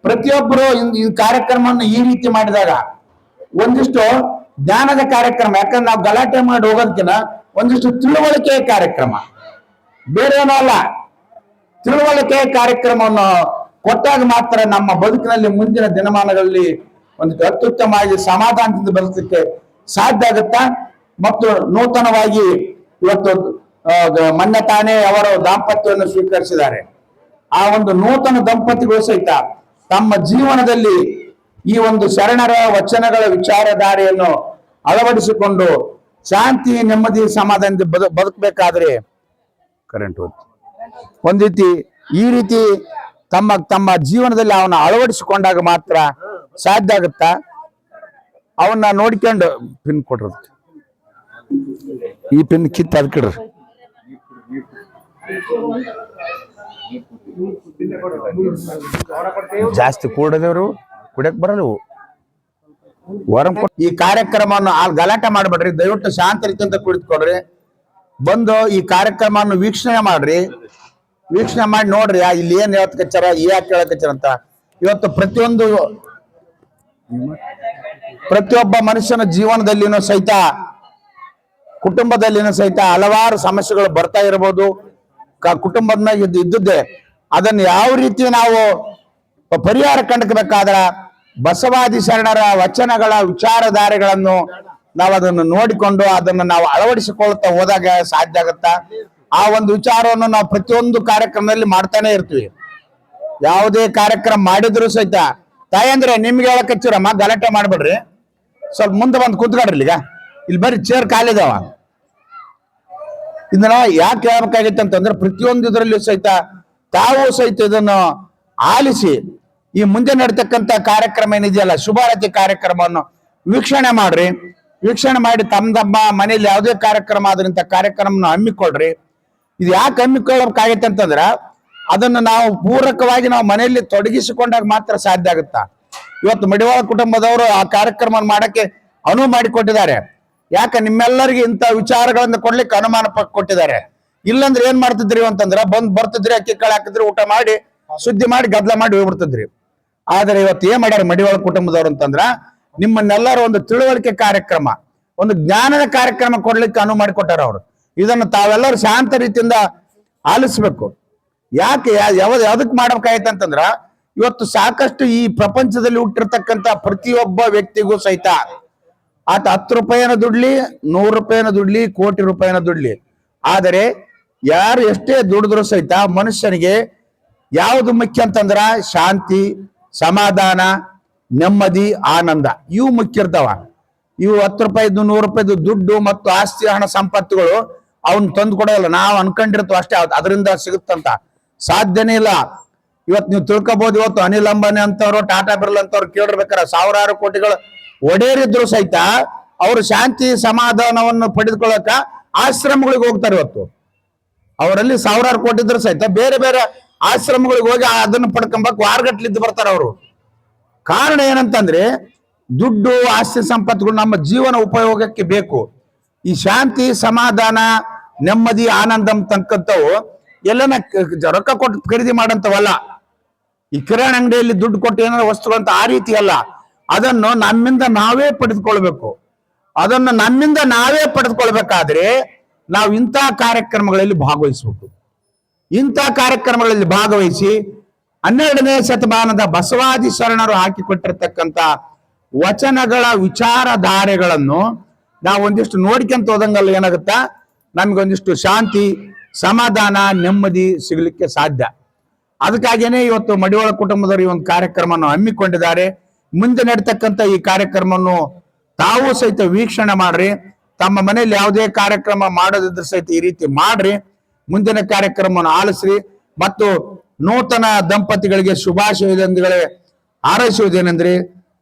ಪ್ರತಿಯೊಬ್ಬರು ಈ ಕಾರ್ಯಕ್ರಮವನ್ನು ಈ ರೀತಿ ಮಾಡಿದಾಗ ಒಂದಿಷ್ಟು ಜ್ಞಾನದ ಕಾರ್ಯಕ್ರಮ, ಯಾಕಂದ್ರೆ ನಾವು ಗಲಾಟೆ ಮಾಡಿ ಹೋಗೋದಕ್ಕಿಂತ ಒಂದಿಷ್ಟು ತಿಳುವಳಿಕೆಯ ಕಾರ್ಯಕ್ರಮ, ಬೇರೆ ಏನೋ ಅಲ್ಲ, ತಿಳುವಳಿಕೆಯ ಕಾರ್ಯಕ್ರಮವನ್ನು ಕೊಟ್ಟಾಗ ಮಾತ್ರ ನಮ್ಮ ಬದುಕಿನಲ್ಲಿ ಮುಂದಿನ ದಿನಮಾನಗಳಲ್ಲಿ ಒಂದು ಅತ್ಯುತ್ತಮವಾಗಿ ಸಮಾಧಾನದಿಂದ ಬದುಕಲಿಕ್ಕೆ ಸಾಧ್ಯ ಆಗುತ್ತಾ. ಮತ್ತು ನೂತನವಾಗಿ ಇವತ್ತು ಮೊನ್ನೆ ತಾನೇ ಅವರು ದಾಂಪತ್ಯವನ್ನು ಸ್ವೀಕರಿಸಿದ್ದಾರೆ. ಆ ಒಂದು ನೂತನ ದಂಪತಿಗಳು ಸಹಿತ ತಮ್ಮ ಜೀವನದಲ್ಲಿ ಈ ಒಂದು ಶರಣರ ವಚನಗಳ ವಿಚಾರಧಾರೆಯನ್ನು ಅಳವಡಿಸಿಕೊಂಡು ಶಾಂತಿ, ನೆಮ್ಮದಿ, ಸಮಾಧಾನದಿಂದ ಬದುಕಬೇಕಾದ್ರೆ ಕರೆಂಟ್ ಒಂದ್ ರೀತಿ ಈ ರೀತಿ ತಮ್ಮ ಜೀವನದಲ್ಲಿ ಅವನ್ನ ಅಳವಡಿಸಿಕೊಂಡಾಗ ಮಾತ್ರ ಸಾಧ್ಯ ಆಗುತ್ತಾ. ಅವನ್ನ ನೋಡ್ಕೊಂಡು ಪಿನ್ ಕೊಡ್ರಿ, ಈ ಪಿನ್ ಕಿತ್ತು ಅದಕ್ಕಿಡ್ರಿ. ಜಾಸ್ತಿ ಕೂಡದೇವ್ರು ಕುಡಿಯಕ್ ಬರಲ್ಲ. ಈ ಕಾರ್ಯಕ್ರಮವನ್ನು ಗಲಾಟೆ ಮಾಡ್ಬೇಡ್ರಿ, ದಯವಿಟ್ಟು ಶಾಂತ ರೀತಿಯಿಂದ ಕುಳಿತುಕೊಡ್ರಿ. ಬಂದು ಈ ಕಾರ್ಯಕ್ರಮವನ್ನು ವೀಕ್ಷಣೆ ಮಾಡ್ರಿ, ವೀಕ್ಷಣೆ ಮಾಡಿ ನೋಡ್ರಿ ಇಲ್ಲಿ ಏನ್ ಹೇಳ್ತಕಚ್ಚಾರ, ಯಾಕೆ ಹೇಳಕಚ್ಚಾರ ಅಂತ. ಇವತ್ತು ಪ್ರತಿಯೊಬ್ಬ ಮನುಷ್ಯನ ಜೀವನದಲ್ಲಿನೂ ಸಹಿತ, ಕುಟುಂಬದಲ್ಲಿನೂ ಸಹಿತ ಹಲವಾರು ಸಮಸ್ಯೆಗಳು ಬರ್ತಾ ಇರಬಹುದು. ಕುಟುಂಬದ ಇದ್ದದ್ದೇ ಅದನ್ನು ಯಾವ ರೀತಿ ನಾವು ಪರಿಹಾರ ಕಂಡುಕಬೇಕಾದ್ರ ಬಸವಾದಿ ಶರಣರ ವಚನಗಳ ವಿಚಾರಧಾರೆಗಳನ್ನು ನಾವು ಅದನ್ನು ನೋಡಿಕೊಂಡು ಅದನ್ನು ನಾವು ಅಳವಡಿಸಿಕೊಳ್ತಾ ಹೋದಾಗ ಸಾಧ್ಯ ಆಗತ್ತಾ. ಆ ಒಂದು ವಿಚಾರವನ್ನು ನಾವು ಪ್ರತಿಯೊಂದು ಕಾರ್ಯಕ್ರಮದಲ್ಲಿ ಮಾಡ್ತಾನೆ ಇರ್ತೀವಿ. ಯಾವುದೇ ಕಾರ್ಯಕ್ರಮ ಮಾಡಿದ್ರು ಸಹಿತ ತಾಯಂದ್ರೆ ನಿಮ್ಗೆ ಹೇಳಕಚ್ಚಿರಮ್ಮ, ಗಲಾಟೆ ಮಾಡ್ಬೇಡ್ರಿ, ಸ್ವಲ್ಪ ಮುಂದೆ ಬಂದು ಕುಂತ್ಕೊಡ್ರಿ. ಈಗ ಇಲ್ಲಿ ಬರೀ ಚೇರ್ ಖಾಲಿದಾವ. ಇದನ್ನ ಯಾಕೆ ಹೇಳ್ಬೇಕಾಗಿತ್ತು ಅಂತಂದ್ರೆ, ಪ್ರತಿಯೊಂದು ಇದರಲ್ಲೂ ಸಹಿತ ತಾವು ಸಹಿತ ಇದನ್ನು ಆಲಿಸಿ ಈ ಮುಂದೆ ನಡೀತಕ್ಕಂತ ಕಾರ್ಯಕ್ರಮ ಏನಿದೆಯಲ್ಲ, ಶುಭಾರತಿ ಕಾರ್ಯಕ್ರಮವನ್ನು ವೀಕ್ಷಣೆ ಮಾಡ್ರಿ. ವೀಕ್ಷಣೆ ಮಾಡಿ ತಮ್ಮ ಮನೆಯಲ್ಲಿ ಯಾವುದೇ ಕಾರ್ಯಕ್ರಮ ಆದ್ರಿಂದ ಕಾರ್ಯಕ್ರಮನ ಹಮ್ಮಿಕೊಳ್ರಿ. ಇದು ಯಾಕೆ ಹಮ್ಮಿಕೊಳ್ಳಬೇಕಾಗೈತೆ ಅಂತಂದ್ರ, ಅದನ್ನು ನಾವು ಪೂರಕವಾಗಿ ನಾವು ಮನೆಯಲ್ಲಿ ತೊಡಗಿಸಿಕೊಂಡಾಗ ಮಾತ್ರ ಸಾಧ್ಯ ಆಗುತ್ತಾ. ಇವತ್ತು ಮಡಿವಾಳ ಕುಟುಂಬದವರು ಆ ಕಾರ್ಯಕ್ರಮ ಮಾಡಕ್ಕೆ ಅನುವು ಮಾಡಿಕೊಟ್ಟಿದ್ದಾರೆ. ಯಾಕೆ ನಿಮ್ಮೆಲ್ಲರಿಗೆ ಇಂಥ ವಿಚಾರಗಳನ್ನು ಕೊಡ್ಲಿಕ್ಕೆ ಅನುಮಾನ ಕೊಟ್ಟಿದ್ದಾರೆ. ಇಲ್ಲಂದ್ರೆ ಏನ್ ಮಾಡ್ತಿದ್ರಿ ಅಂತಂದ್ರ, ಬರ್ತಿದ್ರಿ, ಅಕ್ಕಿ ಕಾಳು ಹಾಕಿದ್ರಿ, ಊಟ ಮಾಡಿ ಸುದ್ದಿ ಮಾಡಿ ಗದ್ದಲ ಮಾಡಿ ಹೋಗ್ಬಿಡ್ತಿದ್ರಿ. ಆದ್ರೆ ಇವತ್ತು ಏನ್ ಮಾಡ್ಯಾರ ಮಡಿವಾಳ ಕುಟುಂಬದವ್ರು ಅಂತಂದ್ರ, ನಿಮ್ಮನ್ನೆಲ್ಲರೂ ಒಂದು ತಿಳುವಳಿಕೆ ಕಾರ್ಯಕ್ರಮ, ಒಂದು ಜ್ಞಾನದ ಕಾರ್ಯಕ್ರಮ ಕೊಡ್ಲಿಕ್ಕೆ ಅನುವು ಮಾಡಿಕೊಟ್ಟಾರ ಅವರು. ಇದನ್ನು ತಾವೆಲ್ಲರೂ ಶಾಂತ ರೀತಿಯಿಂದ ಆಲಿಸ್ಬೇಕು. ಯಾಕೆ ಯಾವ್ದಕ್ ಮಾಡ್ಬೇಕಾಯ್ತು ಅಂತಂದ್ರ, ಇವತ್ತು ಸಾಕಷ್ಟು ಈ ಪ್ರಪಂಚದಲ್ಲಿ ಹುಟ್ಟಿರ್ತಕ್ಕಂಥ ಪ್ರತಿಯೊಬ್ಬ ವ್ಯಕ್ತಿಗೂ ಸಹಿತ ಆತ 10 ರೂಪಾಯಿನ ದುಡ್ಲಿ, 100 ರೂಪಾಯಿನ ದುಡ್ಲಿ, ಕೋಟಿ ರೂಪಾಯಿನ ದುಡ್ಲಿ, ಆದರೆ ಯಾರು ಎಷ್ಟೇ ದುಡಿದ್ರು ಸಹಿತ ಮನುಷ್ಯನಿಗೆ ಯಾವುದು ಮುಖ್ಯ ಅಂತಂದ್ರ ಶಾಂತಿ, ಸಮಾಧಾನ, ನೆಮ್ಮದಿ, ಆನಂದ, ಇವು ಮುಖ್ಯ ಇರ್ತಾವ. ಇವು 10 ರೂಪಾಯಿದು 100 ರೂಪಾಯಿದು ದುಡ್ಡು ಮತ್ತು ಆಸ್ತಿ, ಹಣ, ಸಂಪತ್ತುಗಳು ಅವನ್ ತಂದು ಕೊಡೋಲ್ಲ. ನಾವು ಅನ್ಕೊಂಡಿರ್ತೀವಿ ಅಷ್ಟೇ, ಅದರಿಂದ ಸಿಗುತ್ತಂತ ಸಾಧ್ಯನೇ ಇಲ್ಲ. ಇವತ್ತು ನೀವು ತಿಳ್ಕೊಬಹುದು, ಇವತ್ತು ಅನಿಲ್ ಅಂಬಾನಿ ಅಂತವ್ರು, ಟಾಟಾ ಬಿರ್ಲಾ ಅಂತವ್ರು ಕೇಳಿರ್ಬೇಕಾರ ಸಾವಿರಾರು ಕೋಟಿಗಳು ಒಡೆಯರಿದ್ರು ಸಹಿತ ಅವರು ಶಾಂತಿ ಸಮಾಧಾನವನ್ನು ಪಡೆದುಕೊಳ್ಳಕ ಆಶ್ರಮಗಳಿಗೆ ಹೋಗ್ತಾರೆ. ಇವತ್ತು ಅವರಲ್ಲಿ ಸಾವಿರಾರು ಕೋಟಿ ಇದ್ರು ಸಹಿತ ಬೇರೆ ಬೇರೆ ಆಶ್ರಮಗಳಿಗೆ ಹೋಗಿ ಅದನ್ನು ಪಡ್ಕೊಂಬಕ್ ವಾರಗಟ್ಲಿದ್ದು ಬರ್ತಾರೆ ಅವರು. ಕಾರಣ ಏನಂತಂದ್ರೆ, ದುಡ್ಡು, ಆಸ್ತಿ, ಸಂಪತ್ತುಗಳು ನಮ್ಮ ಜೀವನ ಉಪಯೋಗಕ್ಕೆ ಬೇಕು. ಈ ಶಾಂತಿ, ಸಮಾಧಾನ, ನೆಮ್ಮದಿ, ಆನಂದ ಅಂತಕ್ಕಂಥವು ಎಲ್ಲನ ರೊಕ್ಕ ಕೊಟ್ಟು ಖರೀದಿ ಮಾಡಂತವಲ್ಲ. ಈ ಕಿರಾಣಿ ಅಂಗಡಿಯಲ್ಲಿ ದುಡ್ಡು ಕೊಟ್ಟು ಏನಾದ್ರು ವಸ್ತುಗಳಂತ ಆ ರೀತಿ ಅಲ್ಲ. ಅದನ್ನು ನಮ್ಮಿಂದ ನಾವೇ ಪಡೆದುಕೊಳ್ಬೇಕು. ಅದನ್ನು ನಮ್ಮಿಂದ ನಾವೇ ಪಡೆದುಕೊಳ್ಬೇಕಾದ್ರೆ ನಾವು ಇಂತಹ ಕಾರ್ಯಕ್ರಮಗಳಲ್ಲಿ ಭಾಗವಹಿಸಬೇಕು. ಇಂಥ ಕಾರ್ಯಕ್ರಮಗಳಲ್ಲಿ ಭಾಗವಹಿಸಿ 12ನೇ ಶತಮಾನದ ಬಸವಾದಿ ಶರಣರು ಹಾಕಿಕೊಟ್ಟಿರ್ತಕ್ಕಂಥ ವಚನಗಳ ವಿಚಾರಧಾರೆಗಳನ್ನು ನಾವು ಒಂದಿಷ್ಟು ನೋಡ್ಕೊಂತ ಹೋದಂಗಲ್ಲ ಏನಾಗುತ್ತಾ, ನಮ್ಗೊಂದಿಷ್ಟು ಶಾಂತಿ, ಸಮಾಧಾನ, ನೆಮ್ಮದಿ ಸಿಗಲಿಕ್ಕೆ ಸಾಧ್ಯ. ಅದಕ್ಕಾಗಿಯೇ ಇವತ್ತು ಮಡಿವಾಳ ಕುಟುಂಬದವರು ಈ ಒಂದು ಕಾರ್ಯಕ್ರಮವನ್ನು ಹಮ್ಮಿಕೊಂಡಿದ್ದಾರೆ. ಮುಂದೆ ನಡೀತಕ್ಕಂಥ ಈ ಕಾರ್ಯಕ್ರಮವನ್ನು ತಾವು ಸಹಿತ ವೀಕ್ಷಣೆ ಮಾಡ್ರಿ. ತಮ್ಮ ಮನೆಯಲ್ಲಿ ಯಾವುದೇ ಕಾರ್ಯಕ್ರಮ ಮಾಡೋದಿದ್ರೆ ಸಹಿತ ಈ ರೀತಿ ಮಾಡ್ರಿ. ಮುಂದಿನ ಕಾರ್ಯಕ್ರಮವನ್ನು ಆಲಿಸ್ರಿ. ಮತ್ತು ನೂತನ ದಂಪತಿಗಳಿಗೆ ಶುಭಾಶಯದೊಂದಿಗೆ ಹಾರೈಸುವುದೇನೆಂದ್ರೆ,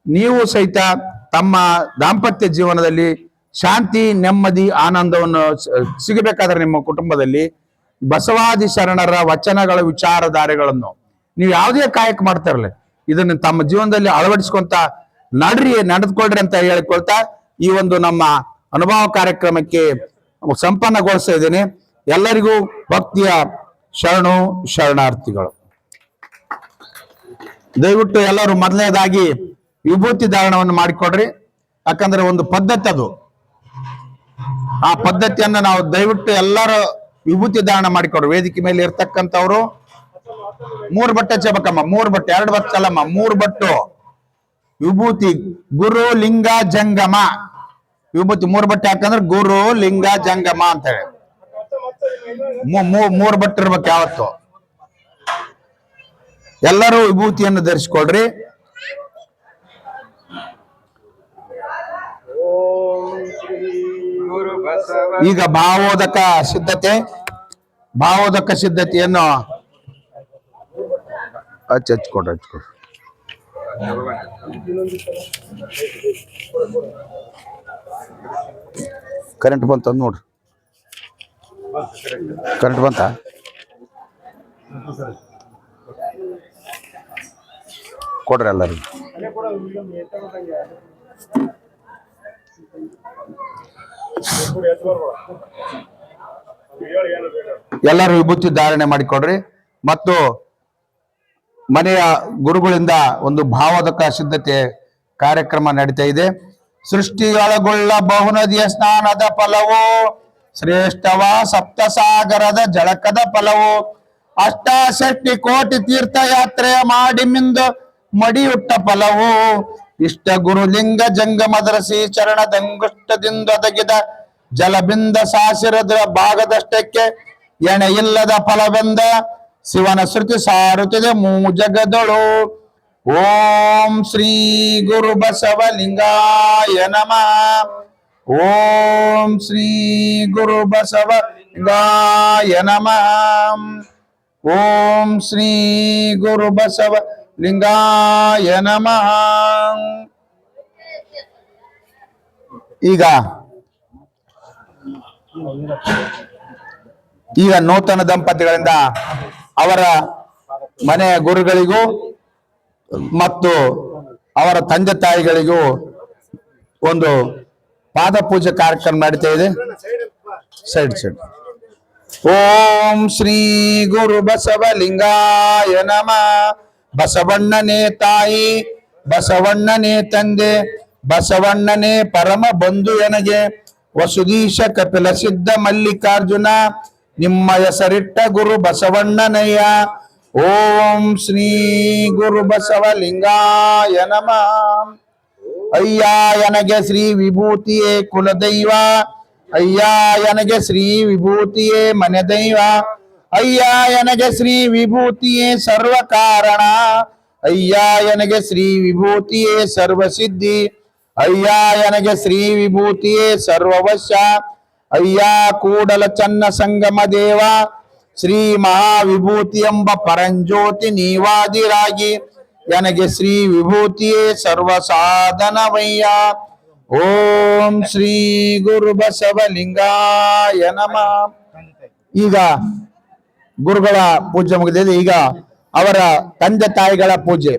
ನೀವು ಸಹಿತ ತಮ್ಮ ದಾಂಪತ್ಯ ಜೀವನದಲ್ಲಿ ಶಾಂತಿ, ನೆಮ್ಮದಿ, ಆನಂದವನ್ನು ಸಿಗಬೇಕಾದ್ರೆ ನಿಮ್ಮ ಕುಟುಂಬದಲ್ಲಿ ಬಸವಾದಿ ಶರಣರ ವಚನಗಳ ವಿಚಾರಧಾರೆಗಳನ್ನು ನೀವು ಯಾವುದೇ ಕಾಯಕ ಮಾಡ್ತಾ ಇರಲಿ, ಇದನ್ನು ತಮ್ಮ ಜೀವನದಲ್ಲಿ ಅಳವಡಿಸ್ಕೊಂತ ನಡೆದುಕೊಳ್ರಿ ಅಂತ ಹೇಳಿಕೊಳ್ತಾ ಈ ಒಂದು ನಮ್ಮ ಅನುಭವ ಕಾರ್ಯಕ್ರಮಕ್ಕೆ ಸಂಪನ್ನಗೊಳಿಸ್ತಾ ಇದ್ದೇನೆ. ಎಲ್ಲರಿಗೂ ಭಕ್ತಿಯ ಶರಣಾರ್ಥಿಗಳು. ದಯವಿಟ್ಟು ಎಲ್ಲರೂ ಮೊದಲನೇದಾಗಿ ವಿಭೂತಿ ಧಾರಣವನ್ನು ಮಾಡಿಕೊಡ್ರಿ. ಯಾಕಂದ್ರೆ ಒಂದು ಪದ್ಧತಿ ಅದು. ಆ ಪದ್ಧತಿಯನ್ನ ನಾವು ದಯವಿಟ್ಟು ಎಲ್ಲರೂ ವಿಭೂತಿ ಧಾರಣ ಮಾಡಿಕೊಡ್ರಿ. ವೇದಿಕೆ ಮೇಲೆ ಇರ್ತಕ್ಕಂಥವ್ರು 3 ಬಟ್ಟೆ ಚಬಕಮ್ಮ, 3 ಬಟ್ಟೆ, 2 ಬಟ್ಟೆ ಅಲ್ಲಮ್ಮ, 3 ಬಟ್ಟು ವಿಭೂತಿ. ಗುರು ಲಿಂಗ ಜಂಗಮ ವಿಭೂತಿ 3 ಬಟ್ಟೆ ಹಾಕಂದ್ರೆ ಗುರು ಲಿಂಗ ಜಂಗಮ ಅಂತ ಹೇಳಿ 3 ಬಟ್ಟೆ ಇರ್ಬೇಕು ಯಾವತ್ತು. ಎಲ್ಲರೂ ವಿಭೂತಿಯನ್ನು ಧರಿಸಿಕೊಡ್ರಿ. ಈಗ ಭಾವೋದಕ ಸಿದ್ಧತೆಯನ್ನು ಹಚ್ಕೊಡ್ರಿ. ಕರೆಂಟ್ ಬಂತ ನೋಡ್ರಿ. ಕರೆಂಟ್ ಬಂತ? ಕೊಡ್ರಿ ಎಲ್ಲರಿಗೂ. ಎಲ್ಲರೂ ವಿಭೂತಿ ಧಾರಣೆ ಮಾಡಿಕೊಡ್ರಿ. ಮತ್ತು ಮನೆಯ ಗುರುಗಳಿಂದ ಒಂದು ಭಾವೋದಕ ಸಿದ್ಧತೆ ಕಾರ್ಯಕ್ರಮ ನಡೀತಾ ಇದೆ. ಸೃಷ್ಟಿಯೊಳಗೊಳ್ಳ ಬಹುನದಿಯ ಸ್ನಾನದ ಫಲವು ಶ್ರೇಷ್ಠವ, ಸಪ್ತಸಾಗರದ ಜಳಕದ ಫಲವು, 68 ಕೋಟಿ ತೀರ್ಥಯಾತ್ರೆ ಮಾಡಿ ಮಿಂದು ಮಡಿಯುಟ್ಟ ಫಲವು, ಇಷ್ಟ ಗುರುಲಿಂಗ ಜಂಗಮದರಸಿ ಚರಣದಂಗುಷ್ಟದಿಂದ ಒದಗಿದ ಜಲಬಿಂದ ಸಾಸಿರದ ಭಾಗದಷ್ಟಕ್ಕೆ ಎಣೆ ಇಲ್ಲದ ಫಲವೆಂದ ಶಿವನ ಶ್ರುತಿ ಸಾರುತ್ತಿದೆ ಮೂಜಗದಳು. ಓಂ ಶ್ರೀ ಗುರು ಬಸವಲಿಂಗಾಯ ನಮಃ. ಓಂ ಶ್ರೀ ಗುರು ಬಸವಲಿಂಗಾಯ ನಮಃ. ಓಂ ಶ್ರೀ ಗುರು ಬಸವಲಿಂಗಾಯ ನಮಃ. ಈಗ ನೂತನ ದಂಪತಿಗಳಿಂದ ಅವರ ಮನೆಯ ಗುರುಗಳಿಗೂ ಮತ್ತು ಅವರ ತಂದೆ ತಾಯಿಗಳಿಗೂ ಒಂದು ಪಾದ ಪೂಜೆ ಕಾರ್ಯಕ್ರಮ ನಡೀತಾ ಇದೆ. ಸೈಡ್. ಓಂ ಶ್ರೀ ಗುರು ಬಸವಲಿಂಗಾಯ ನಮಃ. ಬಸವಣ್ಣನೇ ತಾಯಿ, ಬಸವಣ್ಣನೇ ತಂದೆ, ಬಸವಣ್ಣನೇ ಪರಮ ಬಂಧು ಎನಗೆ, ವಸುದೀಶ ಕಪಿಲ ಸಿದ್ಧ ಮಲ್ಲಿಕಾರ್ಜುನ, ನಿಮ್ಮ ಹೆಸರಿಟ್ಟ ಗುರು ಬಸವಣ್ಣನಯ್ಯ. ಓಂ ಶ್ರೀ ಗುರು ಬಸವಲಿಂಗಾಯ ನಮಃ. ಅಯ್ಯ ಎನಗೆ ಶ್ರೀ ವಿಭೂತಿಯೇ ಕುಲದೈವ, ಅಯ್ಯ ಎನಗೆ ಶ್ರೀ ವಿಭೂತಿಯೇ ಮನೆದೈವ, ಅಯ್ಯ ಎನಗೆ ಶ್ರೀ ವಿಭೂತಿಯೇ ಸರ್ವ ಕಾರಣ, ಅಯ್ಯ ಎನಗೆ ಶ್ರೀ ವಿಭೂತಿಯೇ ಸರ್ವಸಿದ್ಧಿ, ಅಯ್ಯ ಎನಗೆ ಶ್ರೀ ವಿಭೂತಿಯೇ ಸರ್ವವಶ್ಯ, ಅಯ್ಯ ಕೂಡಲ ಚನ್ನ ಸಂಗಮ ದೇವ, ಶ್ರೀ ಮಹಾವಿಭೂತಿ ಎಂಬ ಪರಂಜ್ಯೋತಿ ನೀವಾದಿರಾಗಿ, ನನಗೆ ಶ್ರೀ ವಿಭೂತಿಯೇ ಸರ್ವ ಸಾಧನವಯ್ಯ. ಓಂ ಶ್ರೀ ಗುರು ಬಸವಲಿಂಗಾಯ ನಮಃ. ಈಗ ಗುರುಗಳ ಪೂಜೆ ಮುಗಿದಿದೆ. ಈಗ ಅವರ ತಂದೆ ತಾಯಿಗಳ ಪೂಜೆ.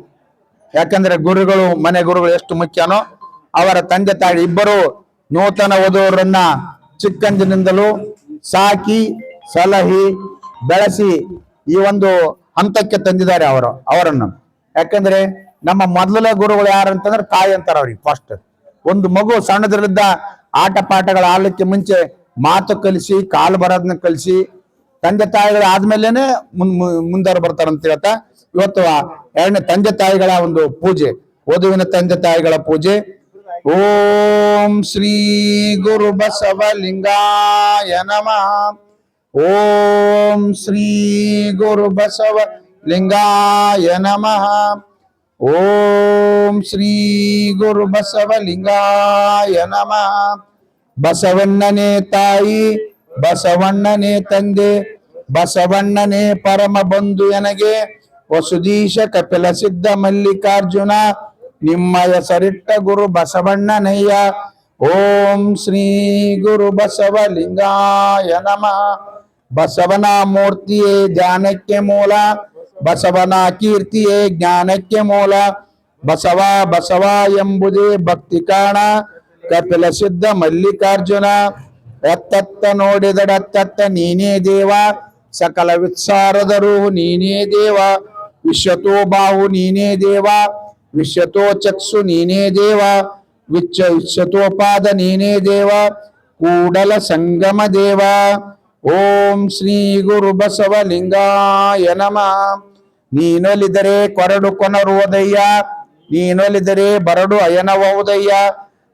ಯಾಕಂದ್ರೆ ಗುರುಗಳು, ಮನೆ ಗುರುಗಳು ಎಷ್ಟು ಮುಖ್ಯನೋ, ಅವರ ತಂದೆ ತಾಯಿ ಇಬ್ಬರು ನೂತನ ವಧುವರನ್ನ ಚಿಕ್ಕಂದಿನಿಂದಲೂ ಸಾಕಿ ಸಲಹಿ ಬೆಳೆಸಿ ಈ ಒಂದು ಹಂತಕ್ಕೆ ತಂದಿದ್ದಾರೆ ಅವರನ್ನು. ಯಾಕಂದ್ರೆ ನಮ್ಮ ಮೊದಲ ಗುರುಗಳು ಯಾರು ಅಂತಂದ್ರೆ ತಾಯಿ ಅಂತಾರ ಅವ್ರಿಗೆ. ಫಸ್ಟ್ ಒಂದು ಮಗು ಸಣ್ಣದ್ರಲ್ಲಿದ್ದ ಆಟ ಪಾಠಗಳ ಆಡಲಿಕ್ಕೆ ಮುಂಚೆ ಮಾತು ಕಲಿಸಿ, ಕಾಲು ಬರೋದನ್ನ ಕಲಿಸಿ, ತಂದೆ ತಾಯಿಗಳು ಆದ್ಮೇಲೆನೆ ಮುಂದವರು ಬರ್ತಾರಂತ ಹೇಳ್ತಾ ಇವತ್ತು ಎರಡನೇ ತಂದೆ ತಾಯಿಗಳ ಒಂದು ಪೂಜೆ, ವಧುವಿನ ತಂದೆ ತಾಯಿಗಳ ಪೂಜೆ. ಓಂ ಶ್ರೀ ಗುರು ಬಸವಲಿಂಗಾಯ ನಮಃ. ಓಂ ಶ್ರೀ ಗುರು ಬಸವಲಿಂಗಾಯ ನಮಃ. ಓಂ ಶ್ರೀ ಗುರು ಬಸವಲಿಂಗಾಯ ನಮಃ. ಬಸವಣ್ಣನೇ ತಾಯಿ, ಬಸವಣ್ಣನೇ ತಂದೆ, ಬಸವಣ್ಣನೇ ಪರಮ ಬಂಧು ಎನಗೆ, ವಸುದೀಶ ಕಪಿಲ ಸಿದ್ಧ ಮಲ್ಲಿಕಾರ್ಜುನ, ನಿಮ್ಮ ಹೆಸರಿಟ್ಟ ಗುರು ಬಸವಣ್ಣನಯ್ಯ. ಓಂ ಶ್ರೀ ಗುರು ಬಸವಲಿಂಗಾಯ ನಮಃ. ಬಸವನ ಮೂರ್ತಿಯೇ ಧ್ಯಾನಕ್ಕೆ ಮೂಲ, ಬಸವನ ಕೀರ್ತಿಯೇ ಜ್ಞಾನಕ್ಕೆ ಮೂಲ. ಬಸವ ಬಸವ ಎಂಬುದೇ ಭಕ್ತಿ ಕಾರಣ, ಕಪಿಲ ಸಿದ್ಧ ಮಲ್ಲಿಕಾರ್ಜುನ. ಎತ್ತತ್ತ ನೋಡಿದಡತ್ತತ್ತ ನೀನೇ ದೇವ, ಸಕಲ ವಿತ್ಸಾರದರು ನೀನೇ ದೇವ. ವಿಶ್ವತೋ ಬಾಹು ನೀನೇ ದೇವ, ವಿಶ್ವತೋ ಚಕ್ಷು ನೀನೇ ದೇವ, ವಿಶ್ವತೋ ಪಾದ ನೀನೇ ದೇವ, ಕೂಡಲ ಸಂಗಮ ದೇವ. ಓಂ ಶ್ರೀ ಗುರು ಬಸವಲಿಂಗಾಯ ನಮಃ. ನೀನೊಲಿದರೆ ಕೊರಡು ಕೊನರುವುದಯ್ಯ, ನೀನೊಲಿದರೆ ಬರಡು ಅಯನವುದಯ್ಯ,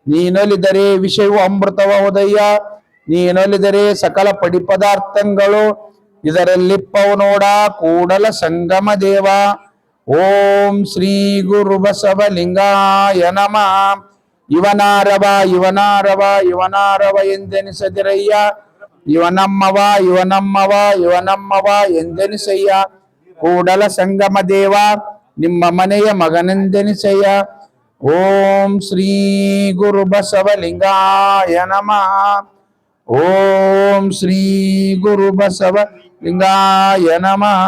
ನೀನೊಲಿದರೆ ವಿಷಯವು ಅಮೃತವುದಯ್ಯ, ನೀನೊಲಿದರೆ ಸಕಲ ಪಡಿ ಪದಾರ್ಥಗಳು ಇದರಲ್ಲಿಪ್ಪವು ನೋಡ, ಕೂಡಲ ಸಂಗಮ ದೇವ. ಓಂ ಶ್ರೀ ಗುರು ಬಸವಲಿಂಗಾಯ ನಮಃ. ಇವನಾರವ ಇವನಾರವ ಇವನಾರವ ಎಂದೆನಿಸದಿರಯ್ಯ, ಇವನಮ್ಮವ ಇವನಮ್ಮವ ಇವನಮ್ಮವ ಎಂದೆನಿಸಯ್ಯ, ಕೂಡಲ ಸಂಗಮ ದೇವ ನಿಮ್ಮ ಮನೆಯ ಮಗನೆಂದೆನಿಸಯ್ಯ. ಓಂ ಶ್ರೀ ಗುರು ಬಸವಲಿಂಗಾಯ ನಮಃ. ಓಂ ಶ್ರೀ ಗುರು ಬಸವಲಿಂಗಾಯ ನಮಃ.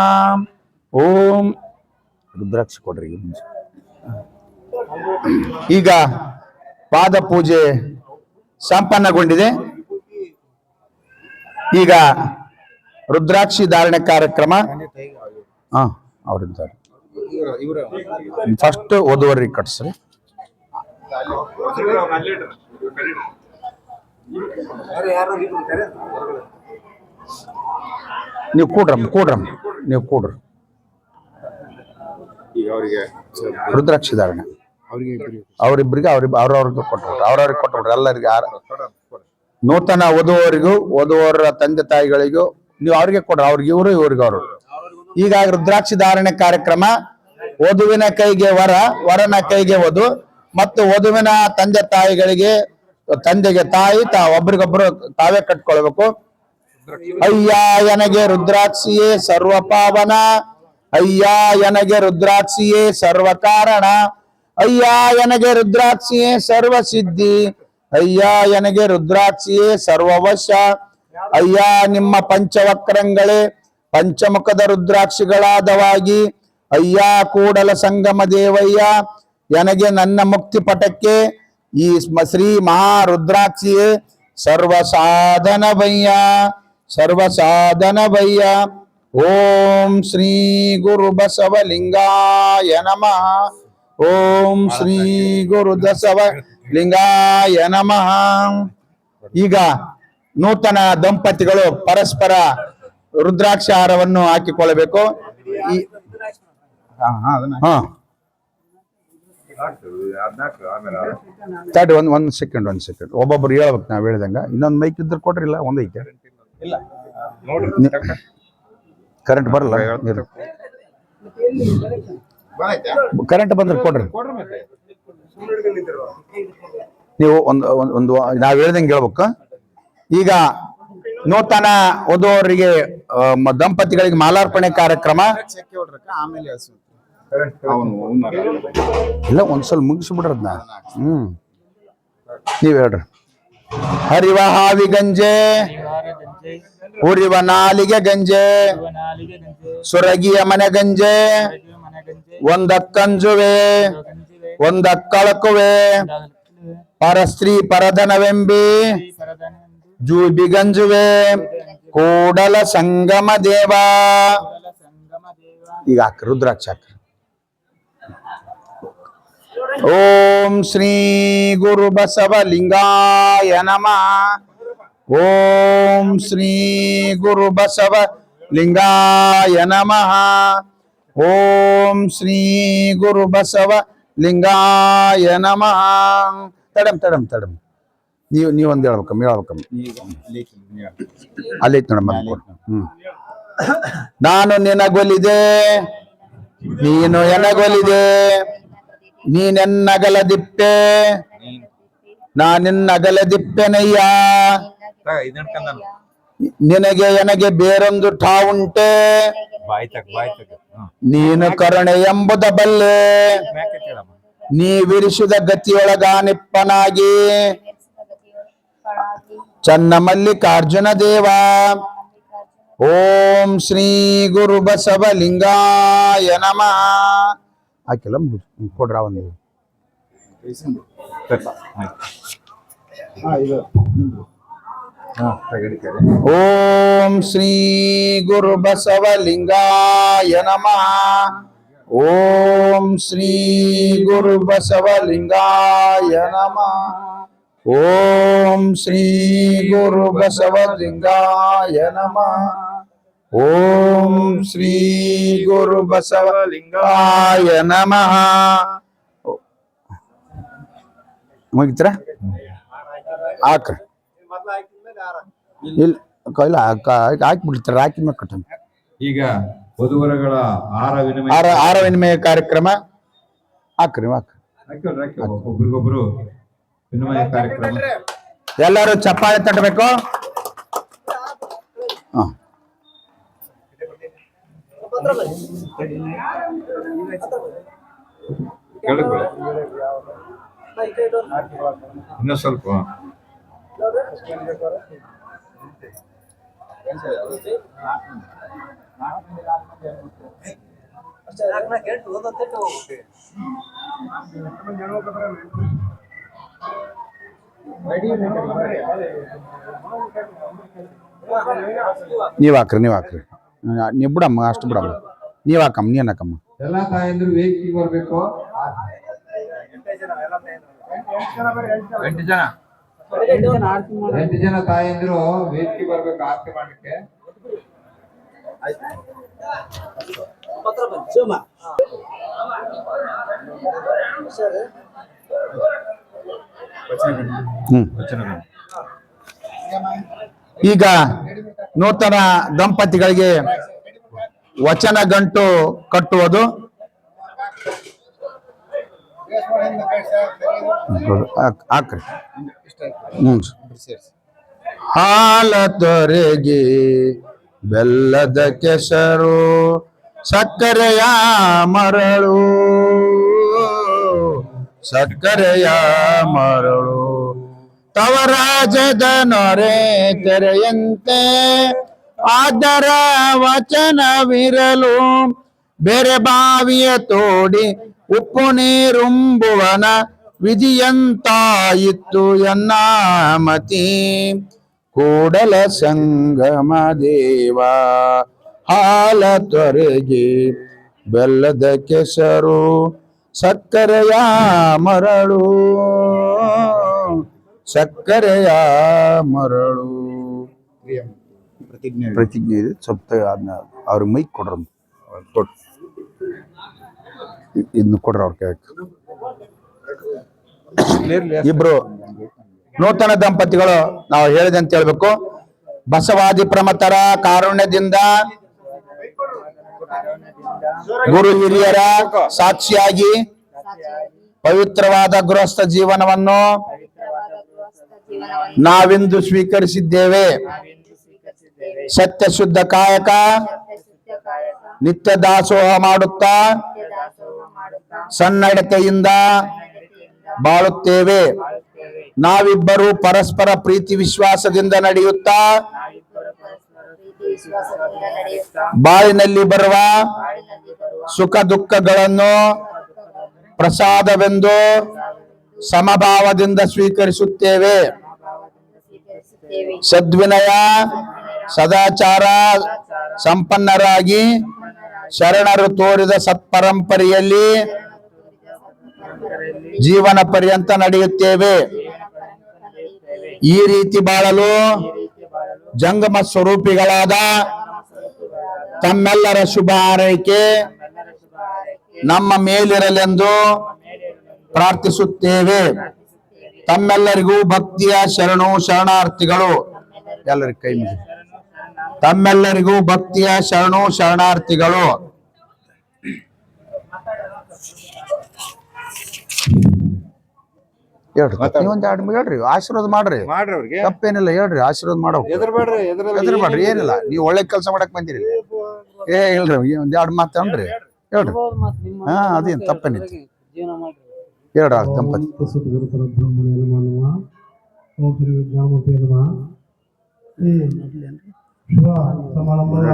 ಓಂ ರುದ್ರಾಕ್ಷಿ ಕೊಡ್ರಿ. ಈಗ ಪಾದ ಪೂಜೆ ಸಂಪನ್ನಗೊಂಡಿದೆ. ಈಗ ರುದ್ರಾಕ್ಷಿ ಧಾರಣೆ ಕಾರ್ಯಕ್ರಮ ಅವರಿದ್ದಾರೆ. ಫಸ್ಟ್ ವಧುವರಿಗೆ ಕಟ್ಸ್ರಿ. ನೀವು ಕೂಡ್ರಮ್ಮ ನೀವು ಕೂಡ್ರಿ. ರುದ್ರಾಕ್ಷಿ ಧಾರಣೆ ಅವರಿಬ್ಬರಿಗೆ ಅವ್ರವ್ರಿಗೆ ಕೊಟ್ಬಿಟ್ರಿ ಎಲ್ಲರಿಗೆ. ನೂತನ ವಧುವರ ತಂದೆ ತಾಯಿಗಳಿಗೂ ನೀವು ಅವ್ರಿಗೆ ಕೊಡ್ರಿ, ಅವ್ರಿಗೆ ಇವರು ಇವ್ರಿಗೆ ಅವರು. ಈಗ ರುದ್ರಾಕ್ಷಿ ಧಾರಣೆ ಕಾರ್ಯಕ್ರಮ ವಧುವಿನ ಕೈಗೆ ವರ, ವರನ ಕೈಗೆ ವಧು, ಮತ್ತು ವಧುವಿನ ತಂದೆ ತಾಯಿಗಳಿಗೆ ತಂದೆಗೆ ತಾಯಿ ಒಬ್ರಿಗೊಬ್ರು ತಾವೇ ಕಟ್ಕೊಳ್ಬೇಕು. ಅಯ್ಯ ಎನಗೆ ರುದ್ರಾಕ್ಷಿಯೇ ಸರ್ವ ಪಾವನ, ಅಯ್ಯ ಎನಗೆ ರುದ್ರಾಕ್ಷಿಯೇ ಸರ್ವ ಕಾರಣ, ಅಯ್ಯ ಎನಗೆ ರುದ್ರಾಕ್ಷಿಯೇ ಸರ್ವ ಸಿದ್ಧಿ, ಅಯ್ಯ ಎನಗೆ ರುದ್ರಾಕ್ಷಿಯೇ ಸರ್ವವಶ. ಅಯ್ಯ ನಿಮ್ಮ ಪಂಚವಕ್ರಂಗಳೇ ಪಂಚಮುಖದ ರುದ್ರಾಕ್ಷಿಗಳಾದವಾಗಿ, ಅಯ್ಯ ಕೂಡಲ ಸಂಗಮ ದೇವಯ್ಯ ಎನಗೆ ನನ್ನ ಮುಕ್ತಿ ಪಟಕ್ಕೆ ಈ ಶ್ರೀ ಮಹಾರುದ್ರಾಕ್ಷಿಯೇ ಸರ್ವ ಸಾಧನ ಭಯ್ಯ, ಸರ್ವ ಸಾಧನ ಭಯ್ಯ. ಓಂ ಶ್ರೀ ಗುರು ಬಸವಲಿಂಗಾಯ ನಮಃ. ಓಂ ಶ್ರೀ ಗುರು ಬಸವಲಿಂಗಾಯ ನಮಃ. ಈಗ ನೂತನ ದಂಪತಿಗಳು ಪರಸ್ಪರ ರುದ್ರಾಕ್ಷಿ ಹಾರವನ್ನು ಹಾಕಿಕೊಳ್ಳಬೇಕು. ತಡಿ ಒಂದ್ ಸೆಕೆಂಡ್ ಒಬ್ಬೊಬ್ರು ಹೇಳ್ಬೇಕು. ನಾವ್ ಹೇಳಿದಂಗ ಇನ್ನೊಂದ್ ಮೈಕ್ ಇದ್ರೆ ಕೊಡ್ರಿಲ್ಲ, ಒಂದೈತೆ ಕರೆಂಟ್ ಬರಲ್ಲ. ಕರೆಂಟ್ ಬಂದ್ರೆ ಕೊಡ್ರಿ. ನೀವು ಒಂದು ನಾವ್ ಹೇಳ್ದಂಗೆ ಹೇಳ್ಬೇಕು. ಈಗ ನೂತನ ವಧುವರಿಗೆ ದಂಪತಿಗಳಿಗೆ ಮಾಲಾರ್ಪಣೆ ಕಾರ್ಯಕ್ರಮ ಇಲ್ಲ, ಒಂದ್ಸಲ ಮುಗಿಸ್ಬಿಡ್ರದ್ನ. ನೀವ್ ಹೇಳ್ರಿ. ಹರಿವ ಹಾವಿ ಗಂಜೆ, ಉರಿವ ನಾಲಿಗೆ ಗಂಜೆ, ಸುರಗಿಯ ಮನೆ ಗಂಜೆ, ಒಂದಕ್ಕಂಜುವೆ ಒಂದಕ್ಕಳಕುವೆ, ಪರಸ್ತ್ರೀ ಪರಧನವೆಂಬಿ ಜೂಬಿ ಗಂಜುವೆ, ಕೂಡಲ ಸಂಗಮ ದೇವ. ಈಗ ಹಾಕ್ರಿ ರುದ್ರಾಕ್ಷ ಹಾಕ್ರಿ. ಓಂ ಶ್ರೀ ಗುರು ಬಸವಲಿಂಗಾಯ ನಮಃ. ಓಂ ಶ್ರೀ ಗುರು ಬಸವ ಲಿಂಗಾಯ ನಮಃ. ಓಂ ಶ್ರೀ ಗುರು ಬಸವ ಲಿಂಗಾಯ ನಮಃ. ತಡಮ್ ನೀವೊಂದು ಹೇಳ್ಬೇಕಮ್ಮ. ಅಲ್ಲೈತ್ ನೋಡಮ್ಮ. ನಾನು ನಿನಗೊಲಿದೆ, ನೀನು ಎನಗೊಲಿದೆ. ನೀನೆನ್ನಗಲದಿಪ್ಪೆ, ನಾನಿನ್ನಗಲದಿಪ್ಪೆನಯ್ಯ. ನಿನಗೆ ಎನಗೆ ಬೇರೊಂದು ಠಾವುಂಟೆ, ನೀನು ಕರುಣೆ ಎಂಬುದ ಬಲ್ಲೆ. ನೀ ವಿರಿಸಿದ ಗತಿಯೊಳಗಾನಿಪ್ಪನಾಗಿ ಚನ್ನ ಮಲ್ಲಿಕಾರ್ಜುನ ದೇವ. ಓಂ ಶ್ರೀ ಗುರು ಬಸವಲಿಂಗಾಯ ನಮಃ. ಹಾಕಿಲ್ಲ ಕೊಡ್ರ ಒಂದು. ಓಂ ಶ್ರೀ ಗುರು ಬಸವಲಿಂಗಾಯ ನಮಃ. ಓಂ ಶ್ರೀ ಗುರು ಬಸವಲಿಂಗಾಯ ನಮಃ. ಓಂ ಶ್ರೀ ಗುರು ಬಸವಲಿಂಗಾಯ ನಮಃ. ಓಂ ಶ್ರೀ ಗುರು ಬಸವಲಿಂಗಾಯ ನಮಃ. ಮುಗಿತ್ರ ಹಾಕ್ರಿ. ಇಲ್ಲ ಕೈಲ ಹಾಕಿಬಿಡ್ತಾರೆ. ಹಾಕಿದ್ಮೇಲೆ ಕಟ್ಟ. ಈಗ ವಧುವರಗಳ ಆಹಾರ ವಿನಿಮಯ ಕಾರ್ಯಕ್ರಮ ಹಾಕ್ರಿ. ಒಬ್ರಿಗೊಬ್ರು ವಿನಿಮಯ ಕಾರ್ಯಕ್ರಮ. ಎಲ್ಲರೂ ಚಪ್ಪಾಳೆ ತಟ್ಟಬೇಕು. ಇನ್ನು ಸ್ವಲ್ಪ ನೀವ್ ಹಾಕ್ರಿ. ನೀವ್ ಬಿಡಮ್ಮ, ಅಷ್ಟು ಬಿಡಮ್ಮ. ನೀವ್ ಹಾಕಮ್ಮ, ನೀನ್ ಹಾಕಮ್ಮ. ಎಲ್ಲಾ ತಾಯಂದ್ರು ವೇದಿಕೆಗೆ ಬರ್ಬೇಕು. 8 ಜನ ತಾಯಂದ್ರು ವೇದಿಕೆ ಬರ್ಬೇಕು ಆರತಿ ಮಾಡ್ಲಿಕ್ಕೆ. ಈಗ ನೂತನ ದಂಪತಿಗಳಿಗೆ ವಚನ ಗಂಟು ಕಟ್ಟುವುದು. ಹಾಕ್ರಿ. ಹಾಲ ತೊರೆಗೆ ಬೆಲ್ಲದ ಕೆಸರು, ಸಕ್ಕರೆಯ ಮರಳು, ಸಕ್ಕರೆಯ ಮರಳು. ತವರಾಜದ ನೊರೆ ತೆರೆಯಂತೆ ಆದರ ವಚನವಿರಲು, ಬೇರೆ ಬಾವಿಯ ತೋಡಿ ಉಪ್ಪು ನೀರುಂಬುವನ ವಿಧಿಯಂತಾಯಿತ್ತು ಎನ್ನ ಮತಿ. ಕೂಡಲ ಸಂಗಮ ದೇವ ಹಾಲ ತೊರೆಗೆ ಬೆಲ್ಲದ ಕೆಸರು, ಸಕ್ಕರೆಯ ಮರಳು, ಸಕ್ಕರೆಯ ಮರಳು. ಪ್ರತಿಜ್ಞೆ ಇದೆ. ಸ್ವಲ್ಪ ಅವ್ರ ಮೈಕ್ ಕೊಡ್ರ, ಇದನ್ನ ಕೊಡ್ರ ಅವ್ರ ಕೈ. ಇಬ್ರು ನೂತನ ದಂಪತಿಗಳು ನಾವು ಹೇಳಿದಂತ ಹೇಳ್ಬೇಕು. ಬಸವಾದಿ ಪ್ರಮತರ ಕಾರುಣ್ಯದಿಂದ ಗುರು ಹಿರಿಯರ ಸಾಕ್ಷಿಯಾಗಿ ಪವಿತ್ರವಾದ ಗೃಹಸ್ಥ ಜೀವನವನ್ನು ನಾವಿಂದು ಸ್ವೀಕರಿಸಿದ್ದೇವೆ. ಸತ್ಯ ಶುದ್ಧ ಕಾಯಕ ನಿತ್ಯ ದಾಸೋಹ ಮಾಡುತ್ತಾ ಸನ್ನಡತೆಯಿಂದ ಬಾಳುತ್ತೇವೆ. ನಾವಿಬ್ಬರು ಪರಸ್ಪರ ಪ್ರೀತಿ ವಿಶ್ವಾಸದಿಂದ ನಡೆಯುತ್ತಾ ಬಾಳಿನಲ್ಲಿ ಬರುವ ಸುಖ ದುಃಖಗಳನ್ನು ಪ್ರಸಾದವೆಂದು ಸಮಭಾವದಿಂದ ಸ್ವೀಕರಿಸುತ್ತೇವೆ. ಸದ್ವಿನಯ ಸದಾಚಾರ ಸಂಪನ್ನರಾಗಿ ಶರಣರು ತೋರಿದ ಸತ್ಪರಂಪರೆಯಲ್ಲಿ ಜೀವನ ಪರ್ಯಂತ ನಡೆಯುತ್ತೇವೆ. ಈ ರೀತಿ ಬಾಳಲು ಜಂಗಮ ಸ್ವರೂಪಿಗಳಾದ ತಮ್ಮೆಲ್ಲರ ಶುಭ ಹಾರೈಕೆ ನಮ್ಮ ಮೇಲಿರಲೆಂದು ಪ್ರಾರ್ಥಿಸುತ್ತೇವೆ. ತಮ್ಮೆಲ್ಲರಿಗೂ ಭಕ್ತಿಯ ಶರಣು ಶರಣಾರ್ಥಿಗಳು. ಎಲ್ಲರಿಗೂ ಕೈ ಮುಗಿ. ತಮ್ಮೆಲ್ಲರಿಗೂ ಭಕ್ತಿಯ ಶರಣು ಶರಣಾರ್ಥಿಗಳು. ಹೇಳ್ರಿ ನೀವೊಂದ್ ಹೇಳ್ರಿ, ಆಶೀರ್ವಾದ ಮಾಡ್ರಿ. ಅವ್ರಿಗೆ ತಪ್ಪೇನಿಲ್ಲ, ಹೇಳ್ರಿ, ಆಶೀರ್ವಾದ ಮಾಡೋ. ಎದುರ್ಬೇಡ್ರಿ, ಏನಿಲ್ಲ, ನೀವು ಒಳ್ಳೆ ಕೆಲಸ ಮಾಡಕ್ ಬಂದಿರಿ. ಇಲ್ರಿ, ಒಂದ್ ಎರಡು ಮಾತು ಅನ್ರಿ, ಹೇಳ್ರಿ. ಹಾ, ಅದೇನ್ ತಪ್ಪೇನಿತ್ತು, ಹೇಳ್ರಿ. ದಂಪತಿ ಈ ಶುಭ ಸಮಾರಂಭದ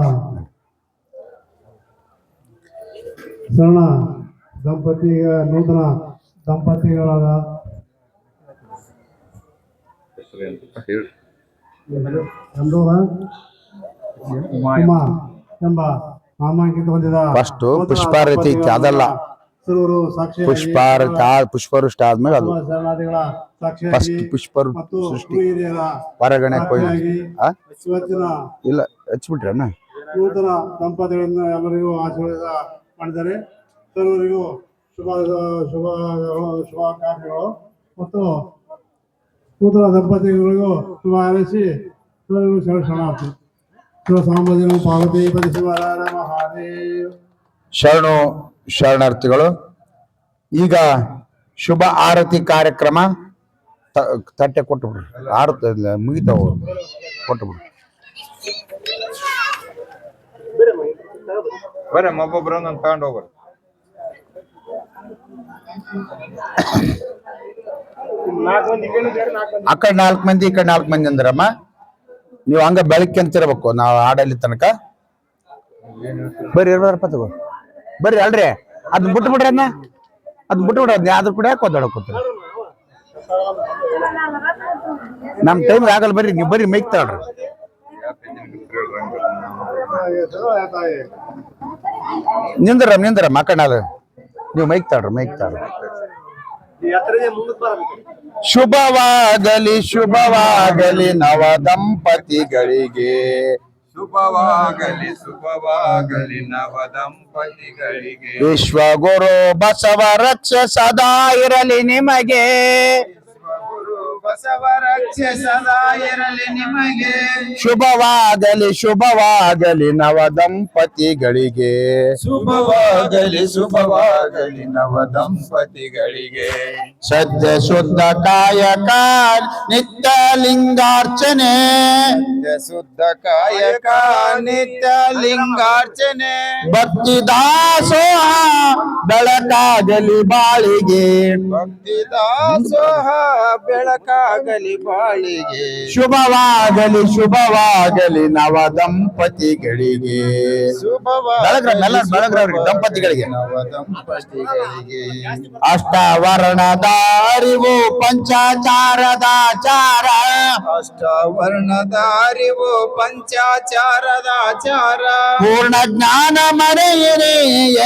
ಶರಣ ನೂತನ ದಂಪತಿಗಳಾದ ಕುಮಾರ್ ಎಂಬ ನಾಮಾಂಕಿತ ಹೊಂದಿದ ಫಸ್ಟ್ ಪುಷ್ಪಾರತಿ ಅದಲ್ಲ, ಸಾಕ್ಷಿ ಪುಷ್ಪವೃಷ್ಟಿ ಆದ್ಮೇಲೆ ಅದು ಶರಣಾರ್ಥಿಗಳ ಫಸ್ಟ್ ಪುಷ್ಪರು ಮತ್ತು ಸೃಷ್ಟಿ ಹಿರಿಯರ ಹೊರಗಣೆ ಕೊಯ್ಲು. ಇವತ್ತಿನ ಇಲ್ಲ, ಹಚ್ಬಿಟ್ರಿ ಅಣ್ಣ. ನೂತನ ದಂಪತಿಗಳಿಂದ ಎಲ್ಲರಿಗೂ ಆಶೀರ್ವಾದ ಮಾಡಿದ್ದಾರೆ. ಸರ್ವರಿಗೂ ಶುಭಾಕಾಂಕ್ಷೆಗಳು ಮತ್ತು ನೂತನ ದಂಪತಿಗಳಿಗೂ ಶುಭ ಹಾರೈಸಿ ಸರ್ವರಿಗೂ ಶರಣಾರ್ಥಿ. ಶಿವ ಸಾಂಬದಿನ ಪಾರ್ವತಿ ಪತಿ ಶಿವರಾರ ಮಹಾದೇವ್. ಶರಣು ಶರಣಾರ್ಥಿಗಳು. ಈಗ ಶುಭ ಆರತಿ ಕಾರ್ಯಕ್ರಮ ತಟ್ಟೆ ಕೊಟ್ಟುಬಿಡ್ರಿ. ಆರತಿ ಮುಗಿತಾವ, ಕೊಟ್ಟುಬಿಡ್ರಿ. ಬರ್ರಿ ಒಬ್ಬೊಬ್ರು ಒಂದೊಂದು ತಗೊಂಡು ಹೋಗ್ರಿ. ಆ ಕಡೆ 4 ಮಂದಿ, ಈ ಕಡೆ 4 ಮಂದಿ ಅಂದ್ರಮ್ಮ. ನೀವು ಹಂಗ ಬೆಳಗ್ಗೆ ಅಂತಿರ್ಬೇಕು, ನಾವು ಆಡಲ್ಲಿ ತನಕ. ಬರ್ರಿ, 20 ತಗೋ ಬರ್ರಿ. ಅಲ್ರಿ, ಅದನ್ನ ಬಿಟ್ಟು ಬಿಡ್ರಿ, ಅದನ್ನ ಬಿಟ್ಟು ಬಿಡ್ರಿ. ಅದ್ರ ಕೂಡ ಯಾಕೆ ಓದಾಡಕೋತೀರಿ? ನಮ್ ಟೈಮ್ ಆಗಲ್ಲ. ಬರ್ರಿ, ನೀವು ಬರ್ರಿ, ಮೈಕ್ ತಗೊಳ್ರಿ. ನಿಂದ್ರಮ್ಮ ಆ ಕಡೆ ನೀವು ಮೈಕ್ ತಗೊಳ್ರಿ, ಮೈಕ್ ತಗೊಳ್ರಿ. ಶುಭವಾಗಲಿ ಶುಭವಾಗಲಿ ನವ ದಂಪತಿಗಳಿಗೆ. ಶುಭವಾಗಲಿ ನವ ದಂಪತಿಗಳಿಗೆ. ವಿಶ್ವಗುರು ಬಸವ ರಕ್ಷ ಸದಾ ಇರಲಿ ನಿಮಗೆ. ಬಸವ ರಕ್ಷೆ ಸದಾ ಇರಲಿ ನಿಮಗೆ. ಶುಭವಾಗಲಿ ಶುಭವಾಗಲಿ ನವ ದಂಪತಿಗಳಿಗೆ. ಶುಭವಾಗಲಿ ನವ ದಂಪತಿಗಳಿಗೆ. ಸದ್ಯ ಶುದ್ಧ ಕಾಯಕ ನಿತ್ಯ ಲಿಂಗಾರ್ಚನೆ. ಶುದ್ಧ ಕಾಯಕ ನಿತ್ಯ ಲಿಂಗಾರ್ಚನೆ. ಭಕ್ತಿ ದಾಸೋಹ ಬೆಳಕಾಗಲಿ ಬಾಳಿಗೆ. ಭಕ್ತಿ ದಾಸೋಹ ಬೆಳಕಾಗಲಿ ಬಾಳಿಗೆ. ಶುಭವಾಗಲಿ ಶುಭವಾಗಲಿ ನವ ದಂಪತಿಗಳಿಗೆ. ಬೆಳಗ್ರವ್ರಿಗೆ ದಂಪತಿಗಳಿಗೆ. ನವ ದಂಪತಿಗಳಿಗೆ. ಅಷ್ಟವರ್ಣದ ಅರಿವು ಪಂಚಾಚಾರದಾಚಾರ. ಅಷ್ಟವರ್ಣದ ಅರಿವು ಪಂಚಾಚಾರದಾಚಾರ. ಪೂರ್ಣ ಜ್ಞಾನ ಮರೆಯಿರಿ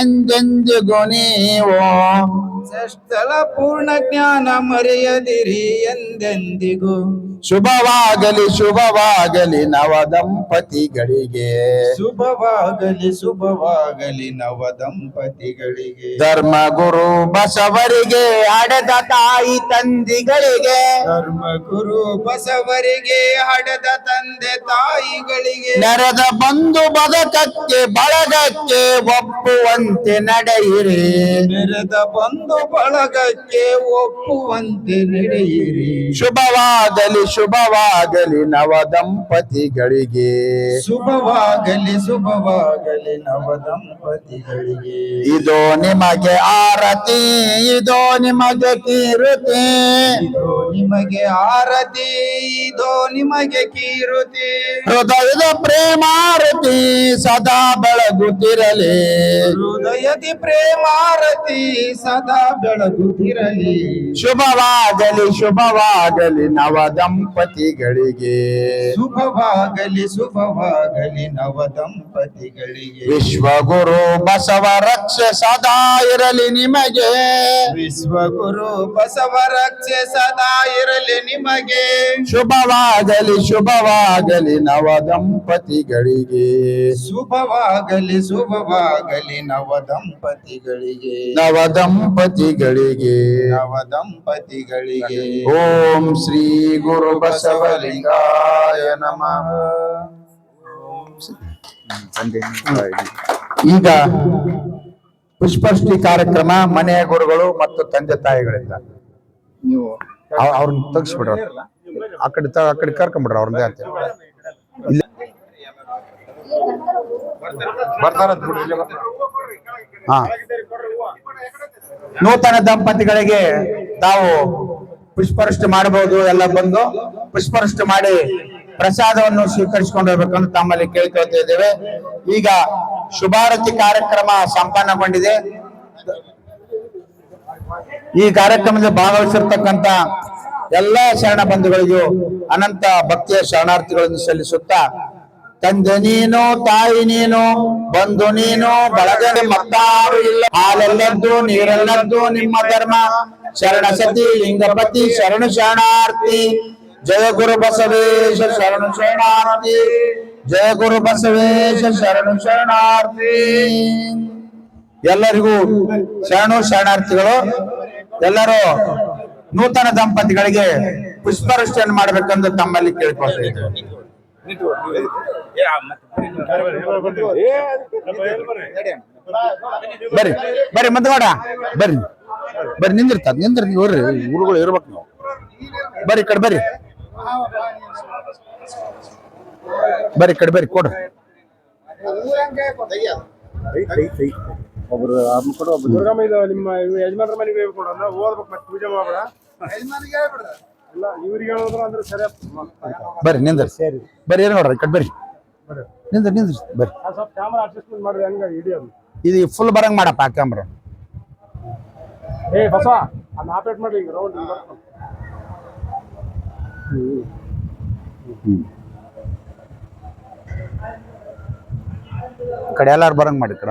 ಎಂದೆಂದಿಗೂ ನೀವು. ಸ್ಥಳ ಪೂರ್ಣ ಜ್ಞಾನ ಮರೆಯದಿರಿ ಎಂದೆಂದಿಗೂ. ಶುಭವಾಗಲಿ ಶುಭವಾಗಲಿ ನವ ದಂಪತಿಗಳಿಗೆ. ಶುಭವಾಗಲಿ ನವ ದಂಪತಿಗಳಿಗೆ. ಧರ್ಮ ಗುರು ಬಸವರಿಗೆ ಹಡೆದ ತಾಯಿ ತಂದಿಗಳಿಗೆ. ಧರ್ಮ ಗುರು ಬಸವರಿಗೆ ಹಡೆದ ತಂದೆ ತಾಯಿಗಳಿಗೆ. ನೆರೆದ ಬಂಧು ಬದುಕಕ್ಕೆ ಬಳಗಕ್ಕೆ ಒಪ್ಪುವಂತೆ ನಡೆಯಿರಿ. ನೆರೆದ ಬಂಧು ಬಳಗಕ್ಕೆ ಒಪ್ಪುವಂತೆ ನಡೆಯಿರಿ. ಶುಭವಾಗಲಿ ಶುಭವಾಗಲಿ ನವ ದಂಪತಿಗಳಿಗೆ. ಶುಭವಾಗಲಿ ನವ ದಂಪತಿಗಳಿಗೆ. ಇದು ನಿಮಗೆ ಆರತಿ, ಇದು ನಿಮಗೆ ಕೀರುತಿ. ಇದು ನಿಮಗೆ ಆರತಿ, ಇದು ನಿಮಗೆ ಕೀರುತಿ. ಹೃದಯದ ಪ್ರೇಮಾರತಿ ಸದಾ ಬೆಳಗುತ್ತಿರಲಿ. ಹೃದಯದಿ ಪ್ರೇಮಾರತಿ ಸದಾ ಬೆಳಗುತ್ತಿರಲಿ. ಶುಭವಾಗಲಿ ಶುಭವಾಗಲಿ ನವ ದಂಪತಿಗಳಿಗೆ. ದಂಪತಿಗಳಿಗೆ ಶುಭವಾಗಲಿ ನವ ದಂಪತಿಗಳಿಗೆ ವಿಶ್ವಗುರು ಬಸವ ರಕ್ಷೆ ಸದಾ ಇರಲಿ ನಿಮಗೆ ವಿಶ್ವಗುರು ಬಸವ ರಕ್ಷೆ ಸದಾ ಇರಲಿ ನಿಮಗೆ ಶುಭವಾಗಲಿ ನವ ದಂಪತಿಗಳಿಗೆ ಶುಭವಾಗಲಿ ನವ ದಂಪತಿಗಳಿಗೆ ಓಂ ಶ್ರೀ ಗುರು ಬಸವಲಿಂಗಾಯ ನಮಃ. ಈಗ ಪುಷ್ಪವೃಷ್ಟಿ ಕಾರ್ಯಕ್ರಮ ಮನೆಯ ಗುರುಗಳು ಮತ್ತು ತಂದೆ ತಾಯಿಗಳಿಂದ ನೀವು ಅವ್ರನ್ನ ತೆಗಿಸ್ಬಿಡ್ರ ಆ ಕಡೆ ಕರ್ಕೊಂಡ್ಬಿಡ್ರ ಅವ್ರದ್ದೇ ಅಂತ ಇಲ್ಲಿ ಬರ್ತಾರಂತ ಬಿಡ್ರಿ, ಇಲ್ಲೇ ಬರ್ತಾರ. ಹಾ ನೂತನ ದಂಪತಿಗಳಿಗೆ ತಾವು ಪುಷ್ಪವೃಷ್ಟಿ ಮಾಡಬಹುದು. ಎಲ್ಲ ಬಂದು ಪುಷ್ಪವೃಷ್ಟಿ ಮಾಡಿ ಪ್ರಸಾದವನ್ನು ಸ್ವೀಕರಿಸಿಕೊಂಡು ಹೋಗ್ಬೇಕಂತ ತಮ್ಮಲ್ಲಿ ಕೇಳ್ಕೊಳ್ತಾ ಇದ್ದೇವೆ. ಈಗ ಶುಭಾರತಿ ಕಾರ್ಯಕ್ರಮ ಸಂಪನ್ನಗೊಂಡಿದೆ. ಈ ಕಾರ್ಯಕ್ರಮದಲ್ಲಿ ಭಾಗವಹಿಸಿರ್ತಕ್ಕಂಥ ಎಲ್ಲಾ ಶರಣ ಬಂಧುಗಳಿಗೂ ಅನಂತ ಭಕ್ತಿಯ ಶರಣಾರ್ಥಿಗಳನ್ನು ಸಲ್ಲಿಸುತ್ತಾ, ತಂದೆ ನೀನು, ತಾಯಿ ನೀನು, ಬಂಧು ನೀನು, ಬಳಗ ಮತ್ತಾರು ಇಲ್ಲ, ಹಾಲೆಲ್ಲದ್ದು ನೀರೆಲ್ಲದ್ದು ನಿಮ್ಮ ಧರ್ಮ, ಶರಣ ಸತಿ ಲಿಂಗಪತಿ ಶರಣು ಶರಣಾರ್ಥಿ, ಜಯ ಗುರು ಬಸವೇಶ ಶರಣು ಶರಣಾರ್ಥಿ, ಜಯ ಗುರು ಬಸವೇಶ ಶರಣು ಶರಣಾರ್ಥಿ. ಎಲ್ಲರಿಗೂ ಶರಣು ಶರಣಾರ್ಥಿಗಳು. ಎಲ್ಲರೂ ನೂತನ ದಂಪತಿಗಳಿಗೆ ಪುಷ್ಪವೃಷ್ಟಿಯನ್ನು ಮಾಡಬೇಕೆಂದು ತಮ್ಮಲ್ಲಿ ಕೇಳ್ಕೊಳ್ತಾ ಇದ್ದೇವೆ. ಬರ್ರಿ ಬರ್ರಿ ಮದ್ವಾಡ ಬರ್ರಿ ಬರ್ರಿ ನಿಂದಿರ್ತಾರ ನೋಡ್ರಿ ಊರುಗಳು ಇರ್ಬೇಕು ನಾವು. ಬರ್ರಿ ಕಡೆ ಬರ್ರಿ ಬರ್ರಿ ಕಡೆ ಬರ್ರಿ ಕೊಡ್ರಿ. ಒಬ್ರು ದುರ್ಗಮ್ಮ ಇದು ನಿಮ್ಮ ಯಜಮಾನ್ರ ಮನೆಗೆ ಕೊಡೋಣ ಓದ್ಬೇಕು ಮತ್ತೆ ಪೂಜೆ ಮಾಡ್ಬೇಡ ಇಲ್ಲ ಇವ್ರಿಗೆ ಹೇಳಿದ್ರು ಅಂದ್ರೆ ಸರಿ ಬರ್ರಿ ನಿಂದ್ರಿ ಬರ್ರಿ ಏನ್ ನೋಡ್ರಿ ಕಡೆ ಬರ್ರಿ ನಿಂದ್ರಿ ಬರ್ರಿ. ಸ್ವಲ್ಪ ಕ್ಯಾಮ್ರಾ ಅಡ್ಜಸ್ಟ್ಮೆಂಟ್ ಮಾಡ್ರಿ ಹಂಗ ಹಿಡಿಯೋದು ಇದು ಫುಲ್ ಬರಂಗ್ ಮಾಡಪ್ಪ ಕ್ಯಾಮ್ರಾ. ಏ ಬಸವ ಅದನ್ನ ಆಪರೇಟ್ ಮಾಡ್ರಿ ಈಗ ರೌಂಡ್ ಕಡೆ ಎಲ್ಲಾರು ಬರಂಗ್ ಮಾಡಿ ಕಡ.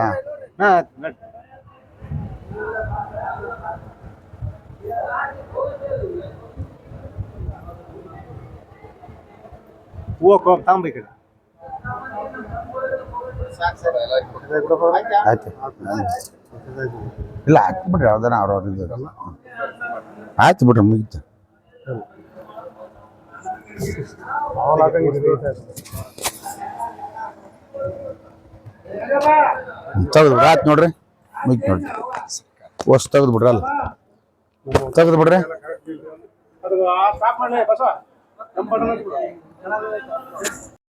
ಹೂವು ತಾಂಬಿ ಕಡೆ ಆಯ್ತು ಇಲ್ಲ ಹಾಕ್ಬಿಡ್ರಿ ಯಾವ್ದಾನ ಅವ್ರವ್ರ ಆಯ್ತು ಬಿಡ್ರಿ ಮುಗಿತು. ತೆಗೆದು ಬಿಡ್ರಿ ಆಯ್ತು ನೋಡ್ರಿ ಮುಗಿತು ನೋಡ್ರಿ ವರ್ಷ ತೆಗೆದು ಬಿಡ್ರಿ ಅಲ್ಲ ತೆಗೆದು ಬಿಡ್ರಿ. ಅದು ಸ್ಟಾಪ್ ಮಾಡಿ ಬಸವ